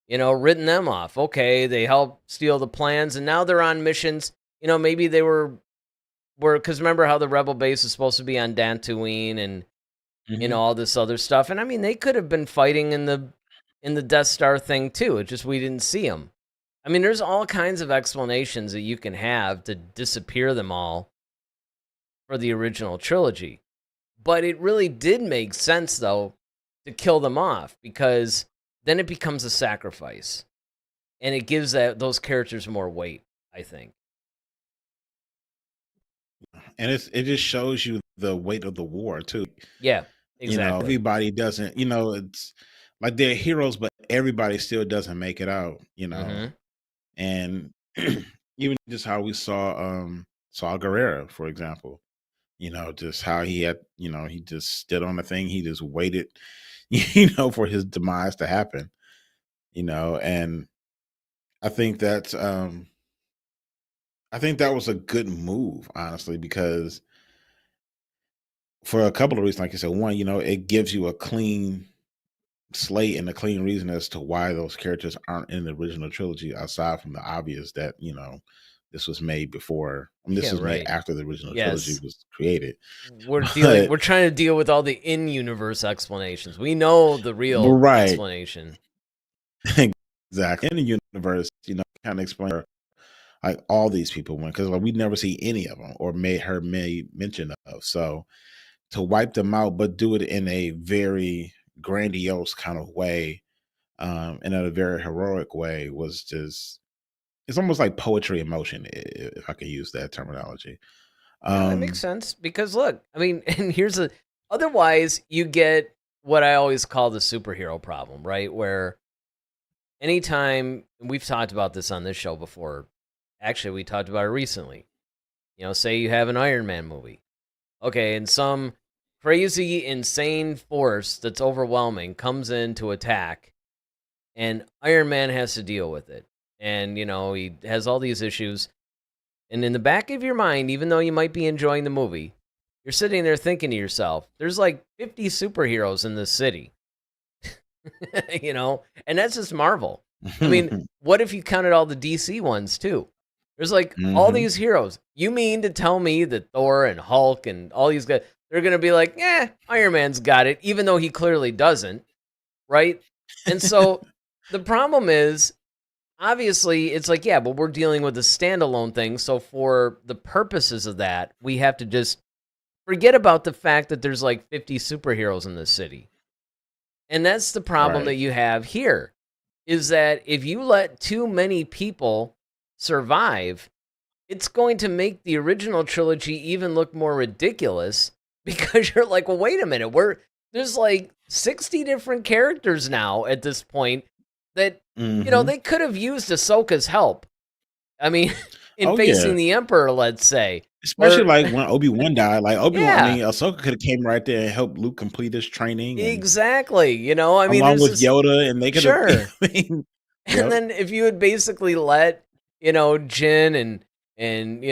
Written them off. Okay, they helped steal the plans, and now they're on missions. Maybe they were because remember how the Rebel base is supposed to be on Dantooine and all this other stuff. And I mean, they could have been fighting in the Death Star thing too. It's just we didn't see them. I mean, there's all kinds of explanations that you can have to disappear them all for the original trilogy. But it really did make sense, though, to kill them off, because then it becomes a sacrifice. And it gives those characters more weight, I think. And it just shows you the weight of the war, too. Yeah, exactly. Everybody doesn't, it's like they're heroes, but everybody still doesn't make it out, And even just how we saw Saw Gerrera, for example, just how he had, he just stood on the thing. He just waited, for his demise to happen, and I think that was a good move, honestly, because for a couple of reasons, like I said, one, it gives you a clean slate and a clean reason as to why those characters aren't in the original trilogy, aside from the obvious that, this was made before. This was made after the original trilogy was created. We're trying to deal with all the in-universe explanations. We know the real explanation. Exactly. In the universe, kind of explain like all these people went, because we never see any of them or made mention of. So to wipe them out, but do it in a very grandiose kind of way, and in a very heroic way, was just, it's almost like poetry in motion, if I could use that terminology. That makes sense, because look, I mean, and otherwise you get what I always call the superhero problem, right? Where anytime, we've talked about this on this show before, actually we talked about it recently, say you have an Iron Man movie. Okay, and some crazy, insane force that's overwhelming comes in to attack, and Iron Man has to deal with it. And, he has all these issues. And in the back of your mind, even though you might be enjoying the movie, you're sitting there thinking to yourself, there's like 50 superheroes in this city. And that's just Marvel. I mean, what if you counted all the DC ones too? There's like all these heroes. You mean to tell me that Thor and Hulk and all these guys, they're going to be like, Iron Man's got it, even though he clearly doesn't, right? And so the problem is, obviously, it's like, but we're dealing with a standalone thing. So for the purposes of that, we have to just forget about the fact that there's like 50 superheroes in this city. And that's the problem that you have here. is that if you let too many people survive, it's going to make the original trilogy even look more ridiculous because you're like, well, wait a minute, there's like 60 different characters now at this point that Hmm. they could have used Ahsoka's help. I mean, in Oh yeah, facing the Emperor, let's say, especially or like when Obi-Wan died. Like Obi-Wan, I yeah, mean, Ahsoka could have came right there and helped Luke complete his training, and exactly. I mean, along there's with this Yoda, and they could have. sure. I mean, And yep. then if you had basically let, Jin and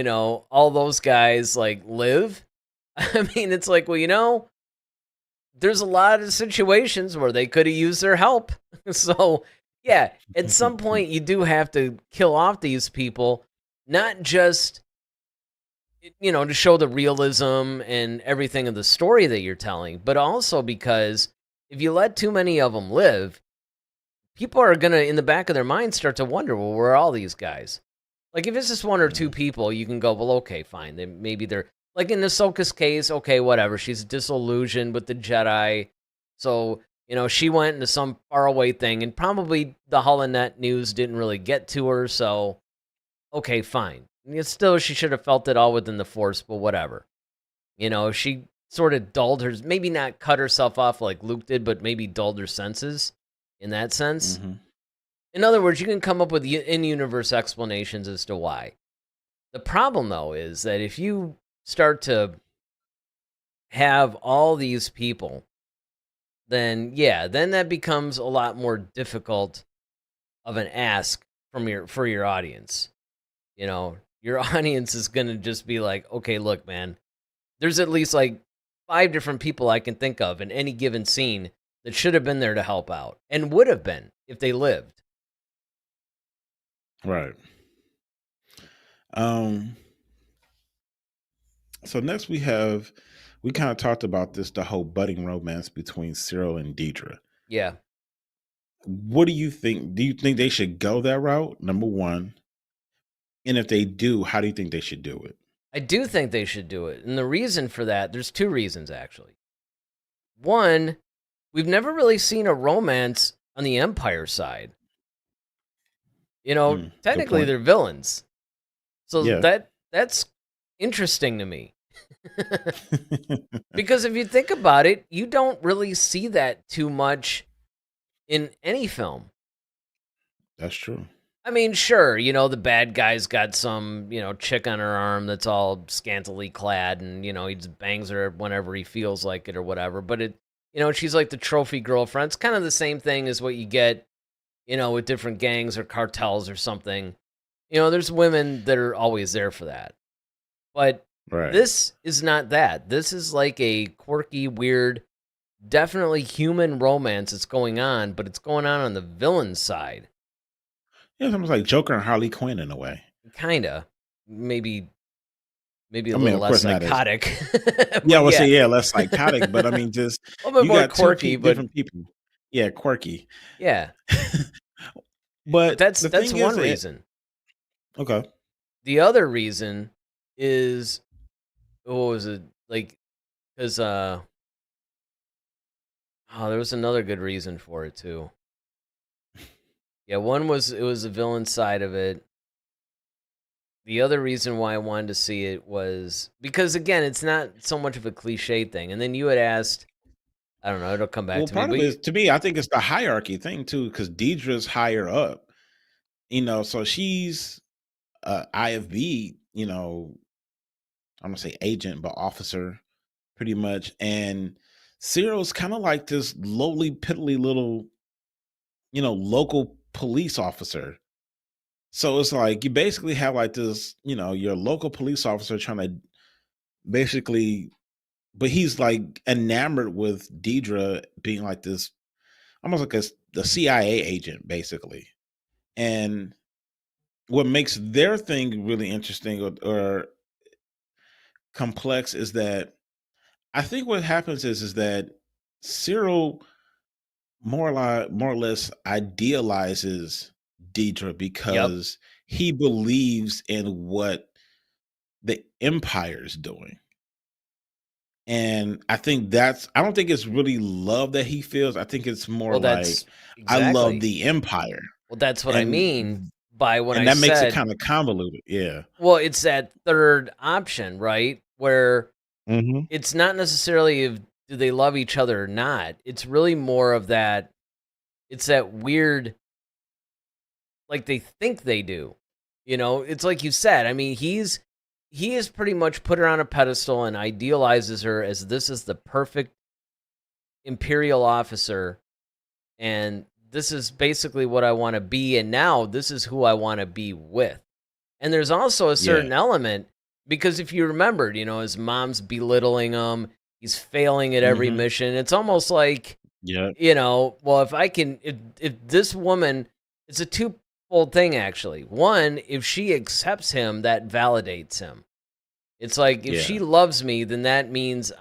all those guys like live, I mean, it's like, well, there's a lot of situations where they could have used their help. So, yeah, at some point you do have to kill off these people, not just to show the realism and everything of the story that you're telling, but also because if you let too many of them live, people are gonna in the back of their mind start to wonder, well, where are all these guys? Like if it's just one or two Yeah. people, you can go, well, okay, fine. Then maybe they're like in Ahsoka's case, okay, whatever. She's disillusioned with the Jedi, so she went into some faraway thing, and probably the Holonet news didn't really get to her. So okay, fine. Still, she should have felt it all within the Force, but whatever. She sort of dulled her, maybe not cut herself off like Luke did, but maybe dulled her senses in that sense. Hmm. In other words, you can come up with in-universe explanations as to why. The problem, though, is that if you start to have all these people, then yeah, then that becomes a lot more difficult of an ask for your audience. Your audience is gonna just be like, okay, look, man, there's at least like 5 different people I can think of in any given scene that should have been there to help out and would have been if they lived. Right. Um. So next we kind of talked about the whole budding romance between Cyril and Deidre. Yeah. What do you think? Do you think they should go that route? Number one, and if they do, how do you think they should do it? I do think they should do it. And the reason for that, there's 2 reasons actually. One, we've never really seen a romance on the Empire side. Good Technically point. they're villains. So Yeah. that's interesting to me. Because if you think about it, you don't really see that too much in any film. That's true. I mean, sure, the bad guy's got some, chick on her arm that's all scantily clad and, he just bangs her whenever he feels like it or whatever. But she's like the trophy girlfriend. It's kind of the same thing as what you get, with different gangs or cartels or something. There's women that are always there for that. But Right. this is not that. This is like a quirky, weird, definitely human romance that's going on, but it's going on the villain side. Yeah, it's almost like Joker and Harley Quinn in a way. Kinda. Maybe a I mean, little of less course, not as psychotic. yeah, I But would say yeah, yeah, less psychotic, but I mean, just a little bit you more got two quirky, but different people. Yeah, quirky. yeah. But But that's the that's thing is, one reason. okay. The other reason is what was it? Like cuz there was another good reason for it too. Yeah, one was it was the villain side of it. The other reason why I wanted to see it was because again, it's not so much of a cliche thing. And then you had asked, I don't know, it'll come back Well, to me, part of but it is to me, I think it's the hierarchy thing too, because Deidre's higher up, so she's IFB, I'm gonna say agent, but officer, pretty much. And Cyril's kind of like this lowly, piddly little, local police officer. So it's like you basically have like this, your local police officer trying to basically, but he's like enamored with Deidre being like this, almost like the CIA agent, basically. And what makes their thing really interesting or complex is that I think what happens is that Cyril more or less idealizes Deidre yep. because he believes in what the Empire's doing. And I think I don't think it's really love that he feels. I think it's more Well, like that's I love exactly. the empire. Well, that's what I mean And by when and I that makes it said, kind of convoluted. Yeah. well, it's that third option, right? Where Hmm. it's not necessarily if do they love each other or not. It's really more of that. It's that weird, like they think they do. It's like you said. I mean, he has pretty much put her on a pedestal and idealizes her as this is the perfect imperial officer, and this is basically what I want to be, and now this is who I want to be with. And there's also a Yeah. certain element because if you remembered, his mom's belittling him, he's failing at every Hmm. mission. It's almost like, Yeah. well, if I can, if this woman, it's a twofold thing actually. One, if she accepts him, that validates him. It's like if she Yeah. loves me, then that means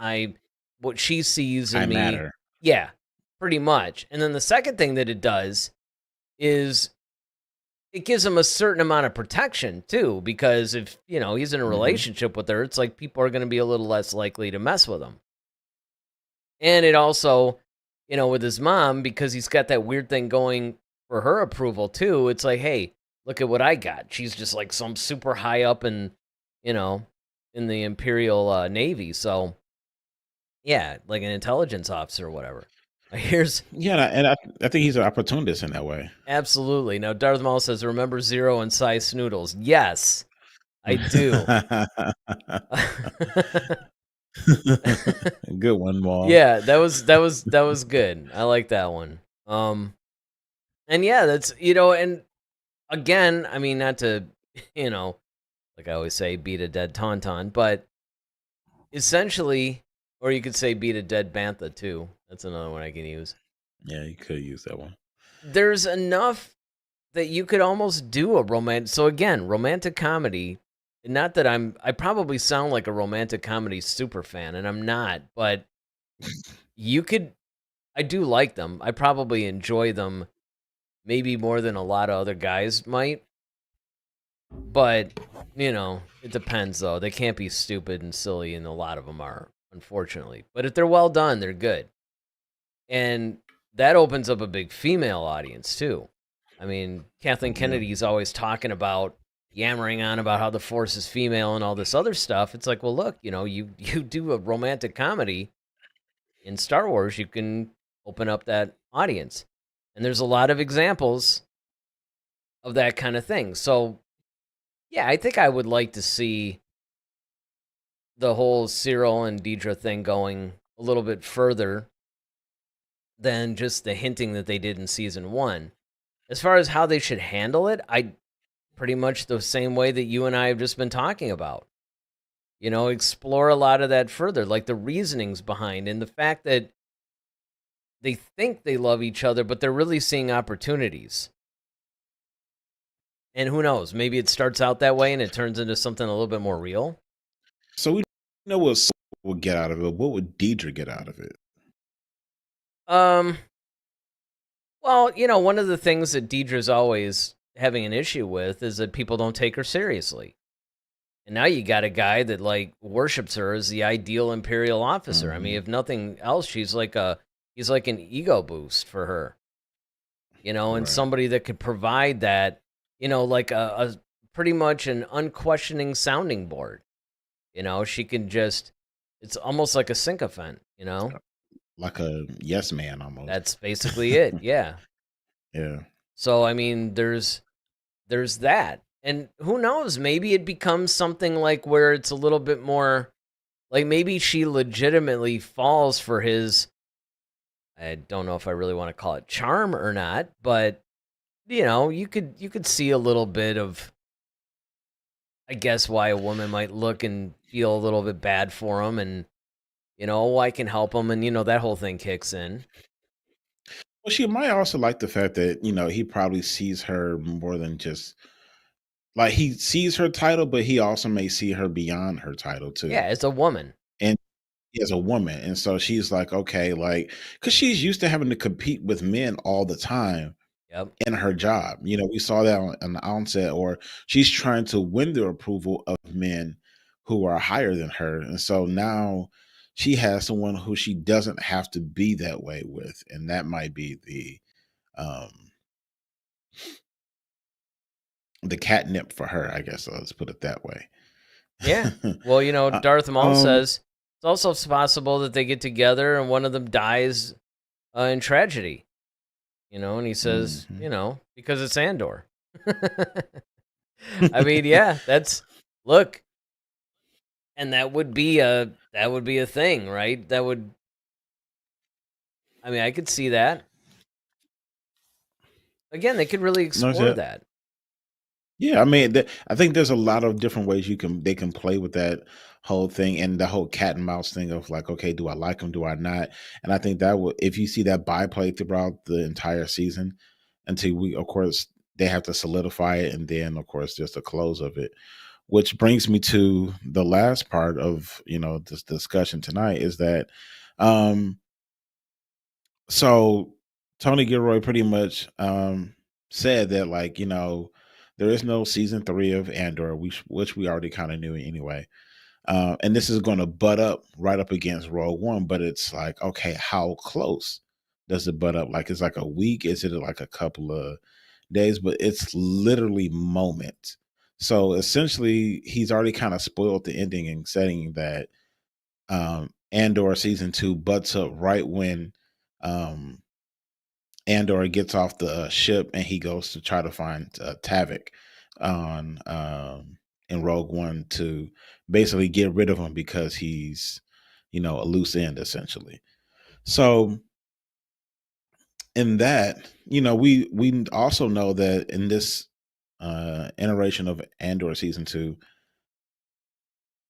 what she sees I in me, matter. yeah, pretty much. And then the second thing that it does is it gives him a certain amount of protection too, because if he's in a Hmm. relationship with her, it's like people are going to be a little less likely to mess with him. And it also, with his mom, because he's got that weird thing going for her approval too. It's like, hey, look at what I got. She's just like some super high up you know, in the Imperial Navy. So yeah, like an intelligence officer or whatever. Here's Yeah, and I think he's an opportunist in that way. absolutely now. Darth Maul says, "Remember Zero and Cy Snoodles?" Yes, I do. Good one, Maul. Yeah, that was good. I like that one. And yeah, that's and again, I mean, not to you know, like I always say, beat a dead tauntaun, but essentially, or you could say beat a dead bantha too. That's another one I can use. Yeah, you could use that one. There's enough that you could almost do a romantic. So again, romantic comedy. Not that I probably sound like a romantic comedy super fan, and I'm not, but you could. I do like them. I probably enjoy them maybe more than a lot of other guys might. But, it depends though. They can't be stupid and silly, and a lot of them are, unfortunately. But if they're well done, they're good. And that opens up a big female audience too. I mean, Kathleen Yeah. Kennedy's always talking about yammering on about how the force is female and all this other stuff. It's like, well, look, you do a romantic comedy in Star Wars, you can open up that audience. And there's a lot of examples of that kind of thing. So, yeah, I think I would like to see the whole Cyril and Deidre thing going a little bit further than just the hinting that they did in season 1. As far as how they should handle it, I pretty much the same way that you and I have just been talking about. Explore a lot of that further, like the reasonings behind and the fact that they think they love each other, but they're really seeing opportunities. And who knows? Maybe it starts out that way and it turns into something a little bit more real. So we know what Saul would get out of it. What would Deidre get out of it? Um, well, one of the things that Deidre's always having an issue with is that people don't take her seriously. And now you got a guy that like worships her as the ideal imperial officer. I mean, Hmm. if nothing else, he's like an ego boost for her. And Right. somebody that could provide that, like a pretty much an unquestioning sounding board. She can just it's almost like a sycophant. Like a yes man almost. That's basically it. Yeah. Yeah. So I mean, there's that. And who knows, maybe it becomes something like where it's a little bit more like maybe she legitimately falls for his I don't know if I really want to call it charm or not, but you could see a little bit of I guess why a woman might look and feel a little bit bad for him and I can help him and that whole thing kicks in. Well, she might also like the fact that, he probably sees her more than just like he sees her title, but he also may see her beyond her title Yeah, too. as a woman. And as a woman. And so she's like, okay, like, because she's used to having to compete with men all the time Yep. in her job. We saw that on the onset, or she's trying to win the approval of men who are higher than her. And so now she has someone who she doesn't have to be that way with, and that might be um the catnip for her, I guess. Let's put it that way. Yeah. Well, Uh, Darth Maul um, says it's also possible that they get together and one of them dies in tragedy. And he says, mhm. because it's Andor. I mean, yeah, look, and that would be a thing, right? I mean, I could see that. Again, they could really No, explore that. yeah, I mean, I think there's a lot of different ways they can play with that whole thing and the whole cat and mouse thing of like, okay, do I like them, do I not? And I think that would, if you see that byplay throughout the entire season, until of course, they have to solidify it, and then of course, just the close of it. Which brings me to the last part of this discussion tonight is that, um, so Tony Gilroy pretty much said that, like, there is no season 3 of Andor, which we already kind of knew anyway. And this is going to butt up right up against Rogue One, but it's like, okay, how close does it butt up? Like, it's like a week? Is it like a couple of days? But it's literally moments. So essentially, he's already kind of spoiled the ending and saying that Andor season 2 butts up right when um, Andor gets off the ship and he goes to try to find Tavik on in Rogue One to basically get rid of him because he's a loose end essentially. So in that, we also know that in this iteration of Andor season 2,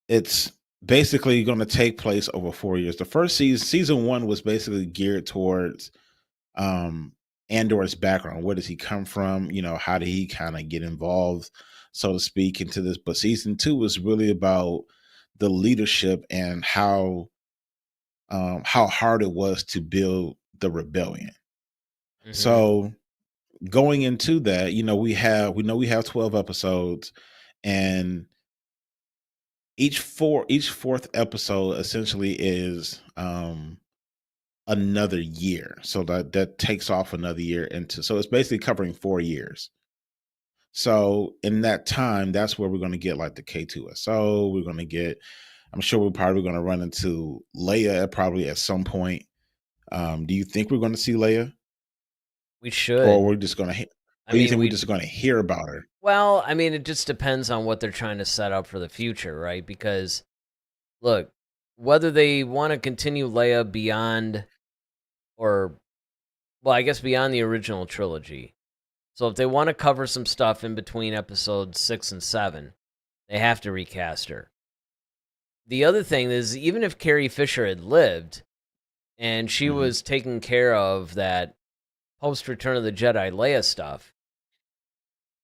it's basically going to take place over 4 years. The first season 1 was basically geared towards um Andor's background. Where does he come from? How did he kind of get involved, so to speak, into this? But season 2 was really about the leadership and how hard it was to build the rebellion. Hmm. So going into that, we have 12 episodes, and each fourth episode essentially is another year. So that takes off another year into, so it's basically covering 4 years. So in that time, that's where we're going to get like the K2SO. We're going to get, I'm sure we're probably going to run into Leia probably at some point. Do you think we're going to see Leia, We or should. we're just going to, I or do you mean, think we're we just going to hear about her? well, I mean, it just depends on what they're trying to set up for the future, right? Because look, whether they want to continue Leia beyond, or well, I guess beyond the original trilogy. So if they want to cover some stuff in between episodes 6 and 7, they have to recast her. The other thing is, even if Carrie Fisher had lived and she Hmm. was taking care of that post Return of the Jedi Leia stuff,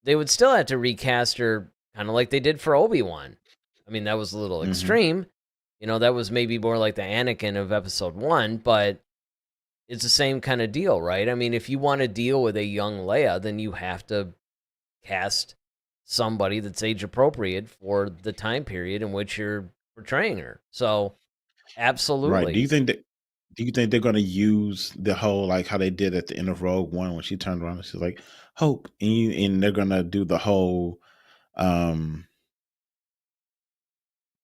they would still have to recast her kind of like they did for Obi-Wan. I mean, that was a little Hmm. extreme. That was maybe more like the Anakin of episode 1, but it's the same kind of deal, right? I mean, if you want to deal with a young Leia, then you have to cast somebody that's age appropriate for the time period in which you're portraying her. So, Right. absolutely. Do you think they're going to use the whole, like how they did at the end of Rogue One when she turned around and she's like, "Hope," and they're going to do the whole um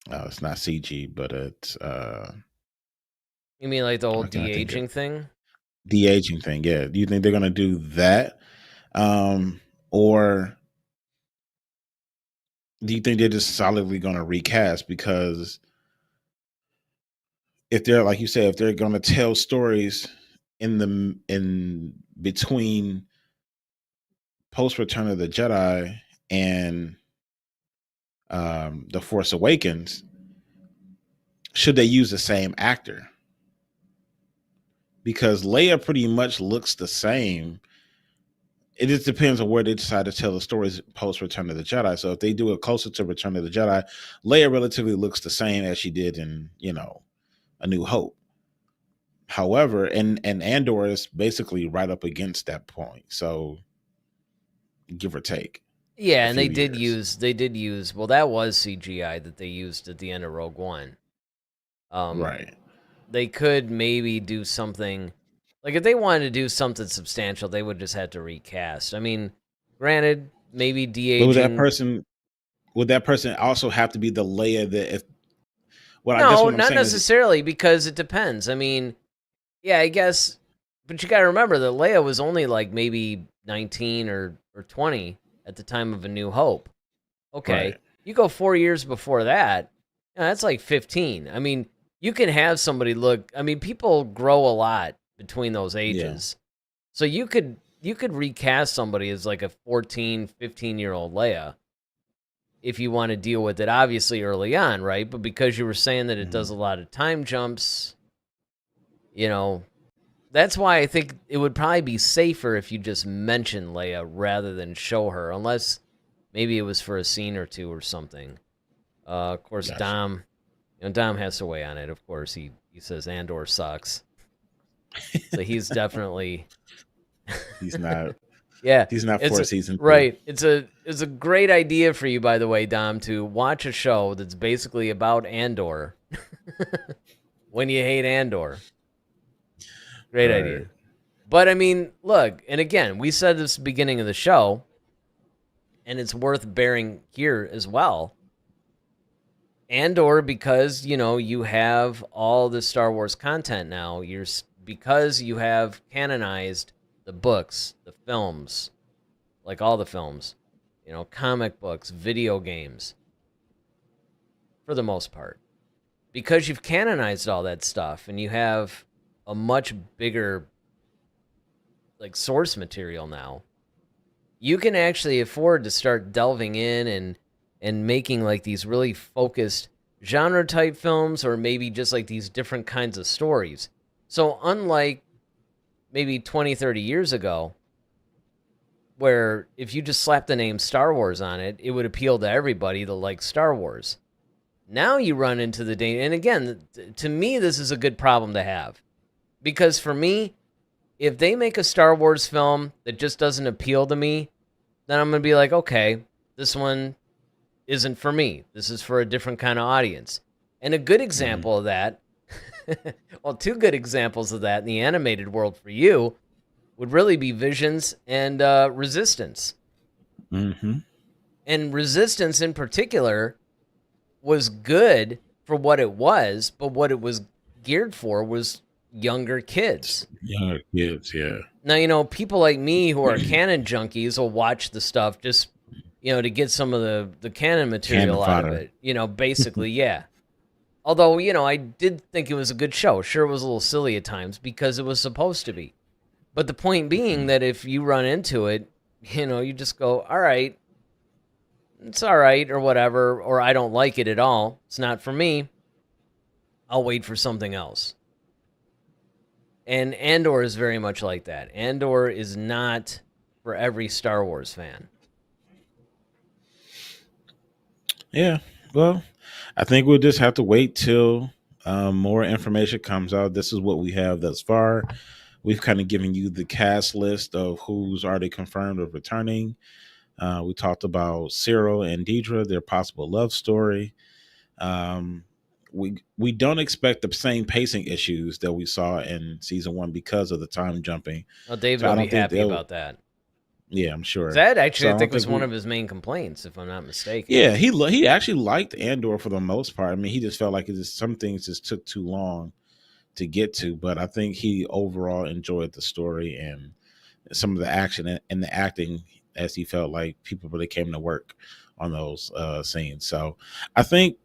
it's not CG, but it's You mean like the whole what can I think of? de-aging thing? De aging thing. Yeah. Do you think they're gonna do that? Um, or do you think they're just solidly gonna recast? Because if they're, like you said, if they're gonna tell stories in between post Return of the Jedi and the Force Awakens, should they use the same actor? Because Leia pretty much looks the same. It just depends on where they decide to tell the stories post Return of the Jedi. So if they do it closer to Return of the Jedi, Leia relatively looks the same as she did in A New Hope. However, and Andor is basically right up against that point. So give or take Yeah, a and few years. they did use, well, that was CGI that they used at the end of Rogue One. Um Right. they could maybe do something. Like, if they wanted to do something substantial, they would just have to recast. I mean, granted, maybe But de-aging. would that person also have to be the Leia that if well, I guess No, what I'm not saying is necessarily, because it depends. I mean, yeah, I guess, but you got to remember that Leia was only like maybe 19 or 20 at the time of A New Hope. Okay, right. you go 4 years before that, that's like 15. I mean, you can have somebody look. I mean, people grow a lot between those Yeah. ages, so you could recast somebody as like a 14, 15-year-old Leia if you want to deal with it, obviously early on, right? But because you were saying that it does Mhm. a lot of time jumps, you know, that's why I think it would probably be safer if you just mention Leia rather than show her, unless maybe it was for a scene or two or something. Of course, Gotcha. Dom has to weigh on it. Of course, he says Andor sucks, so he's definitely He's not yeah. he's not It's for season 2. right. It's a great idea for you, by the way, Dom, to watch a show that's basically about Andor when you hate Andor. Great Right. idea. But I mean, look, and again, we said this at the beginning of the show, and it's worth bearing here as well. Andor, because you have all the Star Wars content now. Because you have canonized the books, the films, like all the films, comic books, video games, for the most part. Because you've canonized all that stuff, and you have a much bigger like source material now, you can actually afford to start delving in and making like these really focused genre type films, or maybe just like these different kinds of stories. So unlike maybe 20, 30 years ago, where if you just slap the name Star Wars on it, it would appeal to everybody that likes Star Wars. Now you run into the danger, and again, to me, this is a good problem to have, because for me, if they make a Star Wars film that just doesn't appeal to me, then I'm gonna be like, okay, this one isn't for me. This is for a different kind of audience. And a good Mhm. example of that, well, two good examples of that in the animated world for you would really be Visions and Resistance. Mhm. And Resistance in particular was good for what it was, but what it was geared for was younger kids. Younger kids, yeah. Now, people like me who are canon junkies will watch the stuff just, to get some of the canon Cannon material out of fodder. it. Basically, yeah. Although, I did think it was a good show. Sure, it was a little silly at times because it was supposed to be. But the point being Mhm. that if you run into it, you just go, all right, it's all right, or whatever, or I don't like it at all. It's not for me. I'll wait for something else. And Andor is very much like that. Andor is not for every Star Wars fan. Yeah. Well, I think we'll just have to wait till more information comes out. This is what we have thus far. We've kind of given you the cast list of who's already confirmed of returning. We talked about Cyril and Deidre, their possible love story. Um, we don't expect the same pacing issues that we saw in season 1 because of the time jumping. Well, David So I will be don't think happy they'll. about that. Yeah, I'm sure. That actually, So I I don't think, was think one we. of his main complaints, if I'm not mistaken. Yeah, he actually liked Andor for the most part. I mean, he just felt like some things just took too long to get to, but I think he overall enjoyed the story and some of the action and the acting, as he felt like people really came to work on those scenes. So I think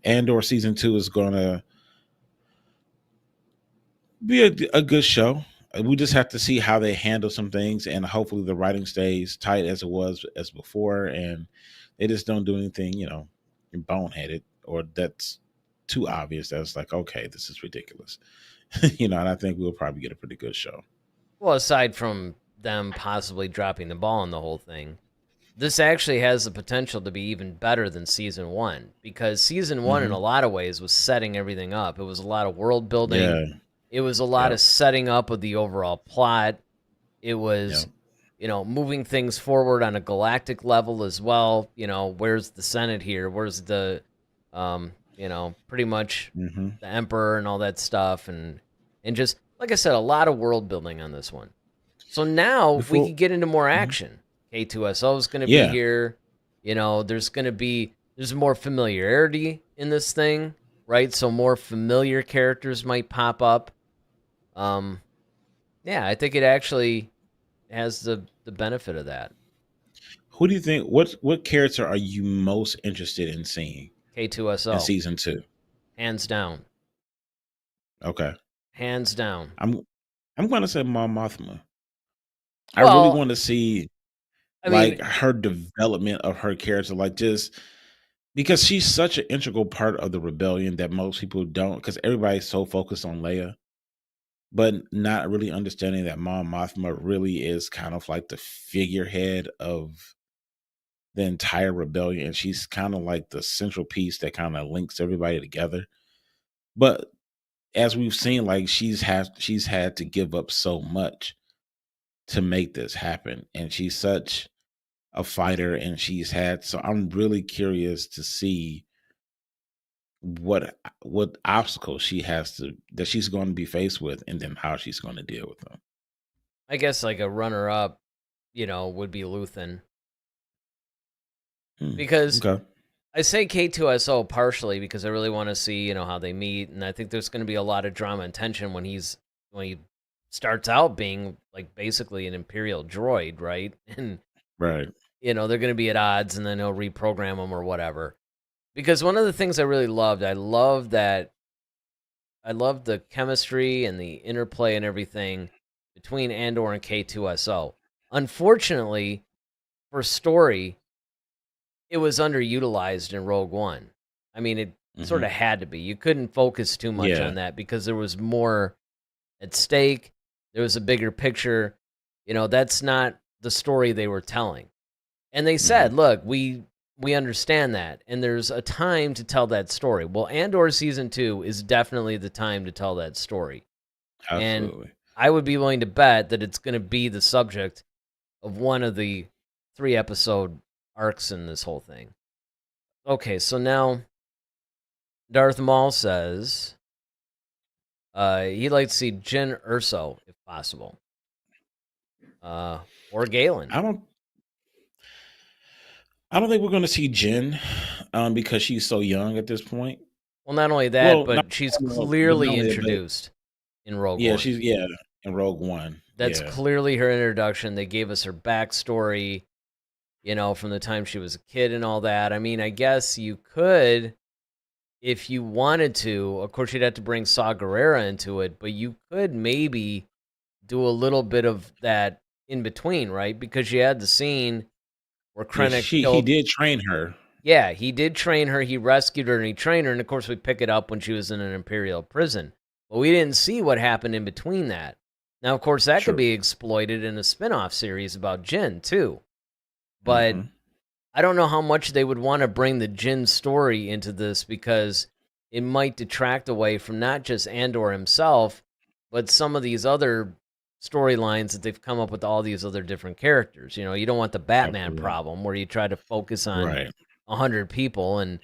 Andor season 2 is going to be a good show. We just have to see how they handle some things, and hopefully the writing stays tight as it was as before, and they just don't do anything, boneheaded or that's too obvious. That's like, okay, this is ridiculous, and I think we'll probably get a pretty good show. Well, aside from them possibly dropping the ball on the whole thing, this actually has the potential to be even better than season one, because season one, in Hmm. a lot of ways, was setting everything up. It was a lot of world building. Yeah, It was a lot yeah, of setting up of the overall plot. It yeah, was, moving things forward on a galactic level as well. Where's the Senate here? Where's the pretty much Mm-hmm. the Emperor and all that stuff, and just like I said, a lot of world building on this one. So now we Before, could get into more mhm. action. K2SO is going to be Yeah. here. There's more familiarity in this thing, right? So more familiar characters might pop up. Um, yeah, I think it actually has the benefit of that. Who do you think? What character are you most interested in seeing in K2SO, season 2? hands down, Okay, hands down. I'm I'm going to say Mon Mothma. I really Well, want to see I mean, like her development of her character, like just because she's such an integral part of the rebellion that most people don't, because everybody's so focused on Leia, but not really understanding that Mon Mothma really is kind of like the figurehead of the entire rebellion, and she's kind of like the central piece that kind of links everybody together. But as we've seen, like she's had to give up so much to make this happen, and she's such a fighter, and so I'm really curious to see what obstacles she has to that she's going to be faced with, and then how she's going to deal with them. I guess like a runner up, would be Luthen. Hmm. Because Okay. I say K2SO partially because I really want to see, how they meet, and I think there's going to be a lot of drama and tension when he starts out being like basically an Imperial droid, right? And Right. they're going to be at odds, and then he'll reprogram them or whatever. Because one of the things I really loved, I loved the chemistry and the interplay and everything between Andor and K2SO. Unfortunately, for story, it was underutilized in Rogue One. I mean, it sort Hmm. of had to be. You couldn't focus too much Yeah. on that because there was more at stake. There was a bigger picture. That's not the story they were telling. And they said, Hmm. "Look, we understand that, and there's a time to tell that story." Well, Andor season 2 is definitely the time to tell that story. And Absolutely. I would be willing to bet that it's going to be the subject of one of the 3 episode arcs in this whole thing. Okay, so now Darth Maul says he'd like to see Jyn Erso if possible, or Galen. I don't. I don't think we're going to see Jen, because she's so young at this point. Well, not only that, Well, not, but she's but not clearly only that, but introduced in Rogue yeah, One. she's in Rogue One. That's Yeah. clearly her introduction. They gave us her backstory, from the time she was a kid and all that. I mean, I guess you could, if you wanted to. Of course, you'd have to bring Saw Gerrera into it, but you could maybe do a little bit of that in between, right? Because you had the scene where Yeah, Krennic he killed. did train her. Yeah, he did train her. He rescued her and he trained her. And of course, we pick it up when she was in an Imperial prison. But we didn't see what happened in between that. Now, of course, that could Sure. be exploited in a spin off series about Jyn, too. But Hmm. I don't know how much they would want to bring the Jyn story into this because it might detract away from not just Andor himself, but some of these other storylines that they've come up with all these other different characters. You don't want the Batman Absolutely. problem where you try to focus on Right. 100 people. And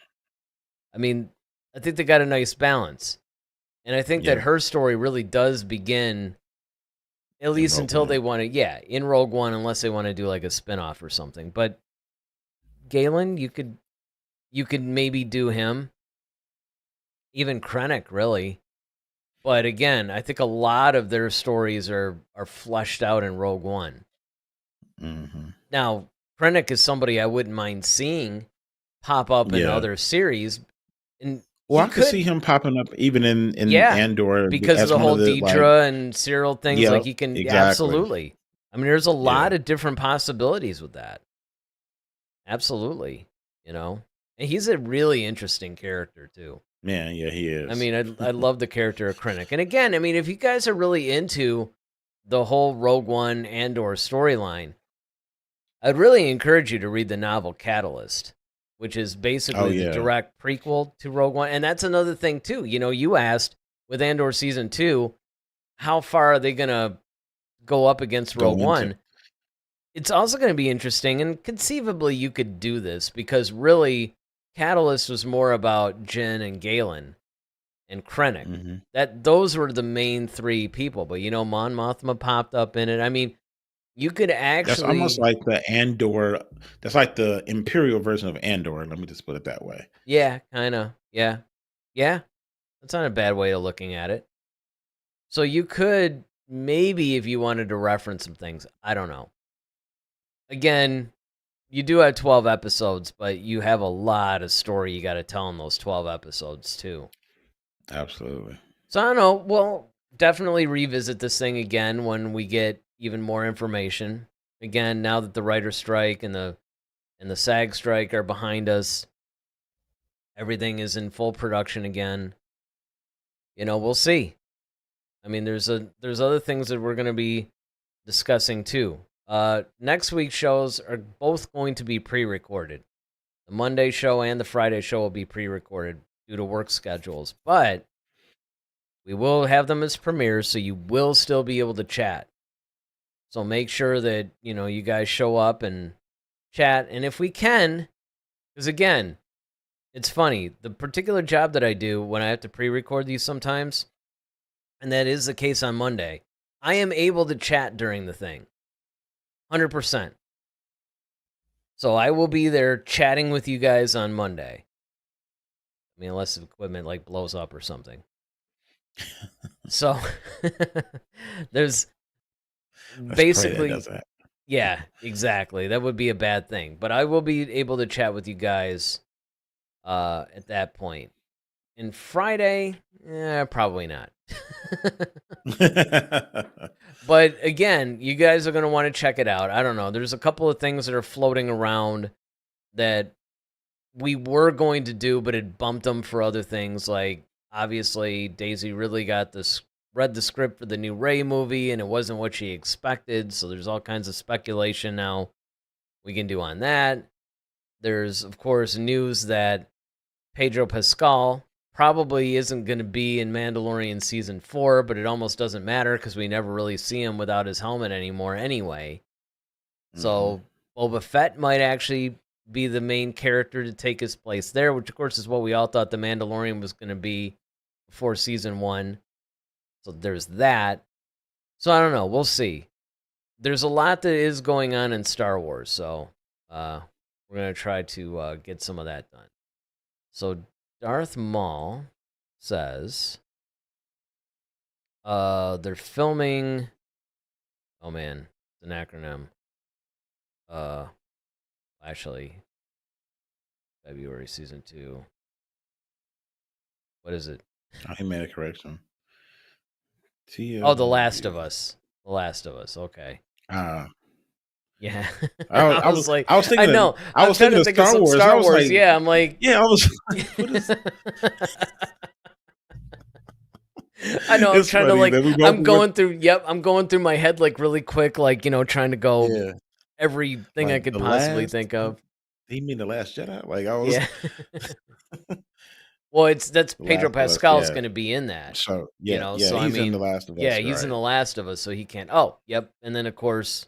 I mean, I think they got a nice balance. And I think that Yeah. her story really does begin, at In least Rogue until they One. want to, yeah, in Rogue One, unless they want to do like a spinoff or something. But Galen, you could maybe do him, even Krennic, really. But again, I think a lot of their stories are fleshed out in Rogue One. Hmm. Now, Krennic is somebody I wouldn't mind seeing pop up in Yeah. other series, and Well, he I could see could, him popping up even in yeah, Andor because of as the one of whole the like. Deidre and Cyril things. Yeah. Like he can, yeah, Exactly. absolutely. I mean, there's a Yeah. lot of different possibilities with that. Absolutely, and he's a really interesting character too. Man. Yeah. He I is. mean, I love the character of Krennic. And again, I mean, if you guys are really into the whole Rogue One Andor storyline, I'd really encourage you to read the novel Catalyst, which is Oh basically the yeah. direct prequel to Rogue One. And that's another thing too. You asked with Andor season 2, how far are they going to go up against Go Rogue into. One? It's also going to be interesting, and conceivably you could do this because really Catalyst was more about Jyn and Galen and Krennic. Mhm. Those were the main 3 people, but Mon Mothma popped up in it. I mean, you could That's almost actually, like the Andor. That's like the Imperial version of Andor. Let me just put it that way. yeah, kind of, yeah, yeah. That's not a bad way of looking at it. So you could maybe, if you wanted to reference some things, I don't know. Again, you do have 12 episodes, but you have a lot of story you got to tell in those 12 episodes too. Absolutely. So I don't know. We'll definitely revisit this thing again when we get even more information. Again, now that the writer strike and the SAG strike are behind us, everything is in full production again. We'll see. I mean, there's other things that we're going to be discussing too. Next week's shows are both going to be pre-recorded. The Monday show and the Friday show will be pre-recorded due to work schedules, but we will have them as premieres, so you will still be able to chat. So make sure that, you guys show up and chat. And if we can, because again, it's funny, the particular job that I do when I have to pre-record these sometimes, and that is the case on Monday, I am able to chat during the thing. 100%. So I will be there chatting with you guys on Monday. I mean, unless the equipment like blows up or something. So there's basically, yeah, exactly. That would be a bad thing. But I will be able to chat with you guys at that point. And Friday, probably not. But again, you guys are going to want to check it out. I don't know. There's a couple of things that are floating around that we were going to do, but it bumped them for other things. Like, obviously, Daisy Ridley read the script for the new Rey movie, and it wasn't what she expected. So there's all kinds of speculation now we can do on that. There's, of course, news that Pedro Pascal probably isn't going to be in Mandalorian Season 4, but it almost doesn't matter because we never really see him without his helmet anymore anyway. Mm-hmm. So Boba Fett might actually be the main character to take his place there, which, of course, is what we all thought the Mandalorian was going to be before Season 1. So there's that. So I don't know. We'll see. There's a lot that is going on in Star Wars, so we're going to try to get some of that done. So Darth Maul says they're filming. Oh man, it's an acronym. Actually, February Season 2. What is it? He made a correction. Oh, The Last of Us. The Last of Us. Okay. Yeah. I was thinking. I know. I was trying to think of some Star Wars. Like, yeah, I'm like. Yeah, I was. What is... I know. I'm trying to like. I'm going through. Yep, I'm going through my head like really quick, like trying to go everything I could possibly think of. You mean The Last Jedi? Like I was. Yeah. Well, that's Pedro Pascal's going to be in that. So so he's in The Last of Us. Yeah, he's in The Last of Us, so he can't. Oh, yep. And then of course,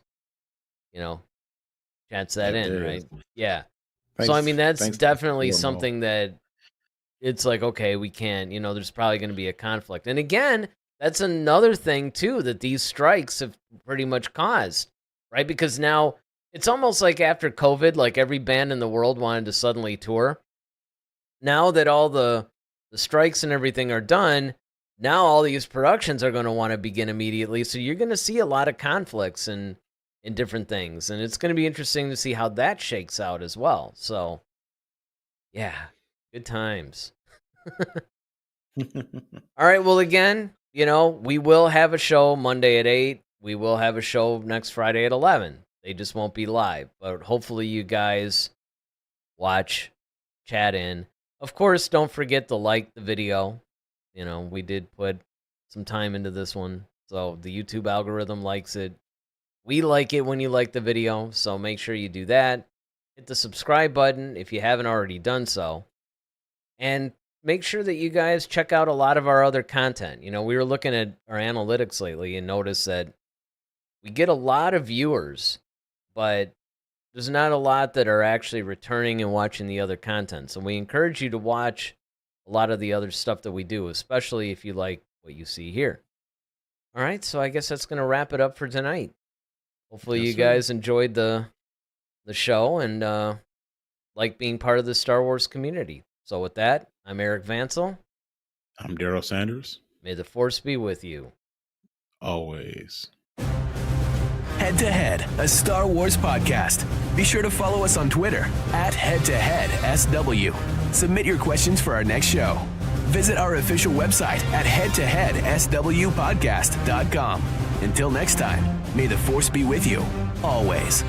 chats that in, right? Yeah. So I mean, that's definitely something that it's like, okay, we can't. There's probably going to be a conflict, and again, that's another thing too that these strikes have pretty much caused, right? Because now it's almost like after COVID, like every band in the world wanted to suddenly tour. Now that all the strikes and everything are done, now all these productions are going to want to begin immediately. So you're going to see a lot of conflicts and in different things. And it's going to be interesting to see how that shakes out as well. So, yeah, good times. All right. Well, again, we will have a show Monday at 8. We will have a show next Friday at 11. They just won't be live. But hopefully you guys watch, chat in. Of course, don't forget to like the video. We did put some time into this one. So the YouTube algorithm likes it. We like it when you like the video. So make sure you do that. Hit the subscribe button if you haven't already done so. And make sure that you guys check out a lot of our other content. We were looking at our analytics lately and noticed that we get a lot of viewers, but there's not a lot that are actually returning and watching the other content. So we encourage you to watch a lot of the other stuff that we do, especially if you like what you see here. All right, so I guess that's going to wrap it up for tonight. Hopefully you guys enjoyed the show and like being part of the Star Wars community. So with that, I'm Eric Vansel. I'm Daryl Sanders. May the Force be with you. Always. Head to Head, a Star Wars podcast. Be sure to follow us on Twitter @HeadToHeadSW. Submit your questions for our next show. Visit our official website at headtoheadswpodcast.com. Until next time, may the Force be with you, always.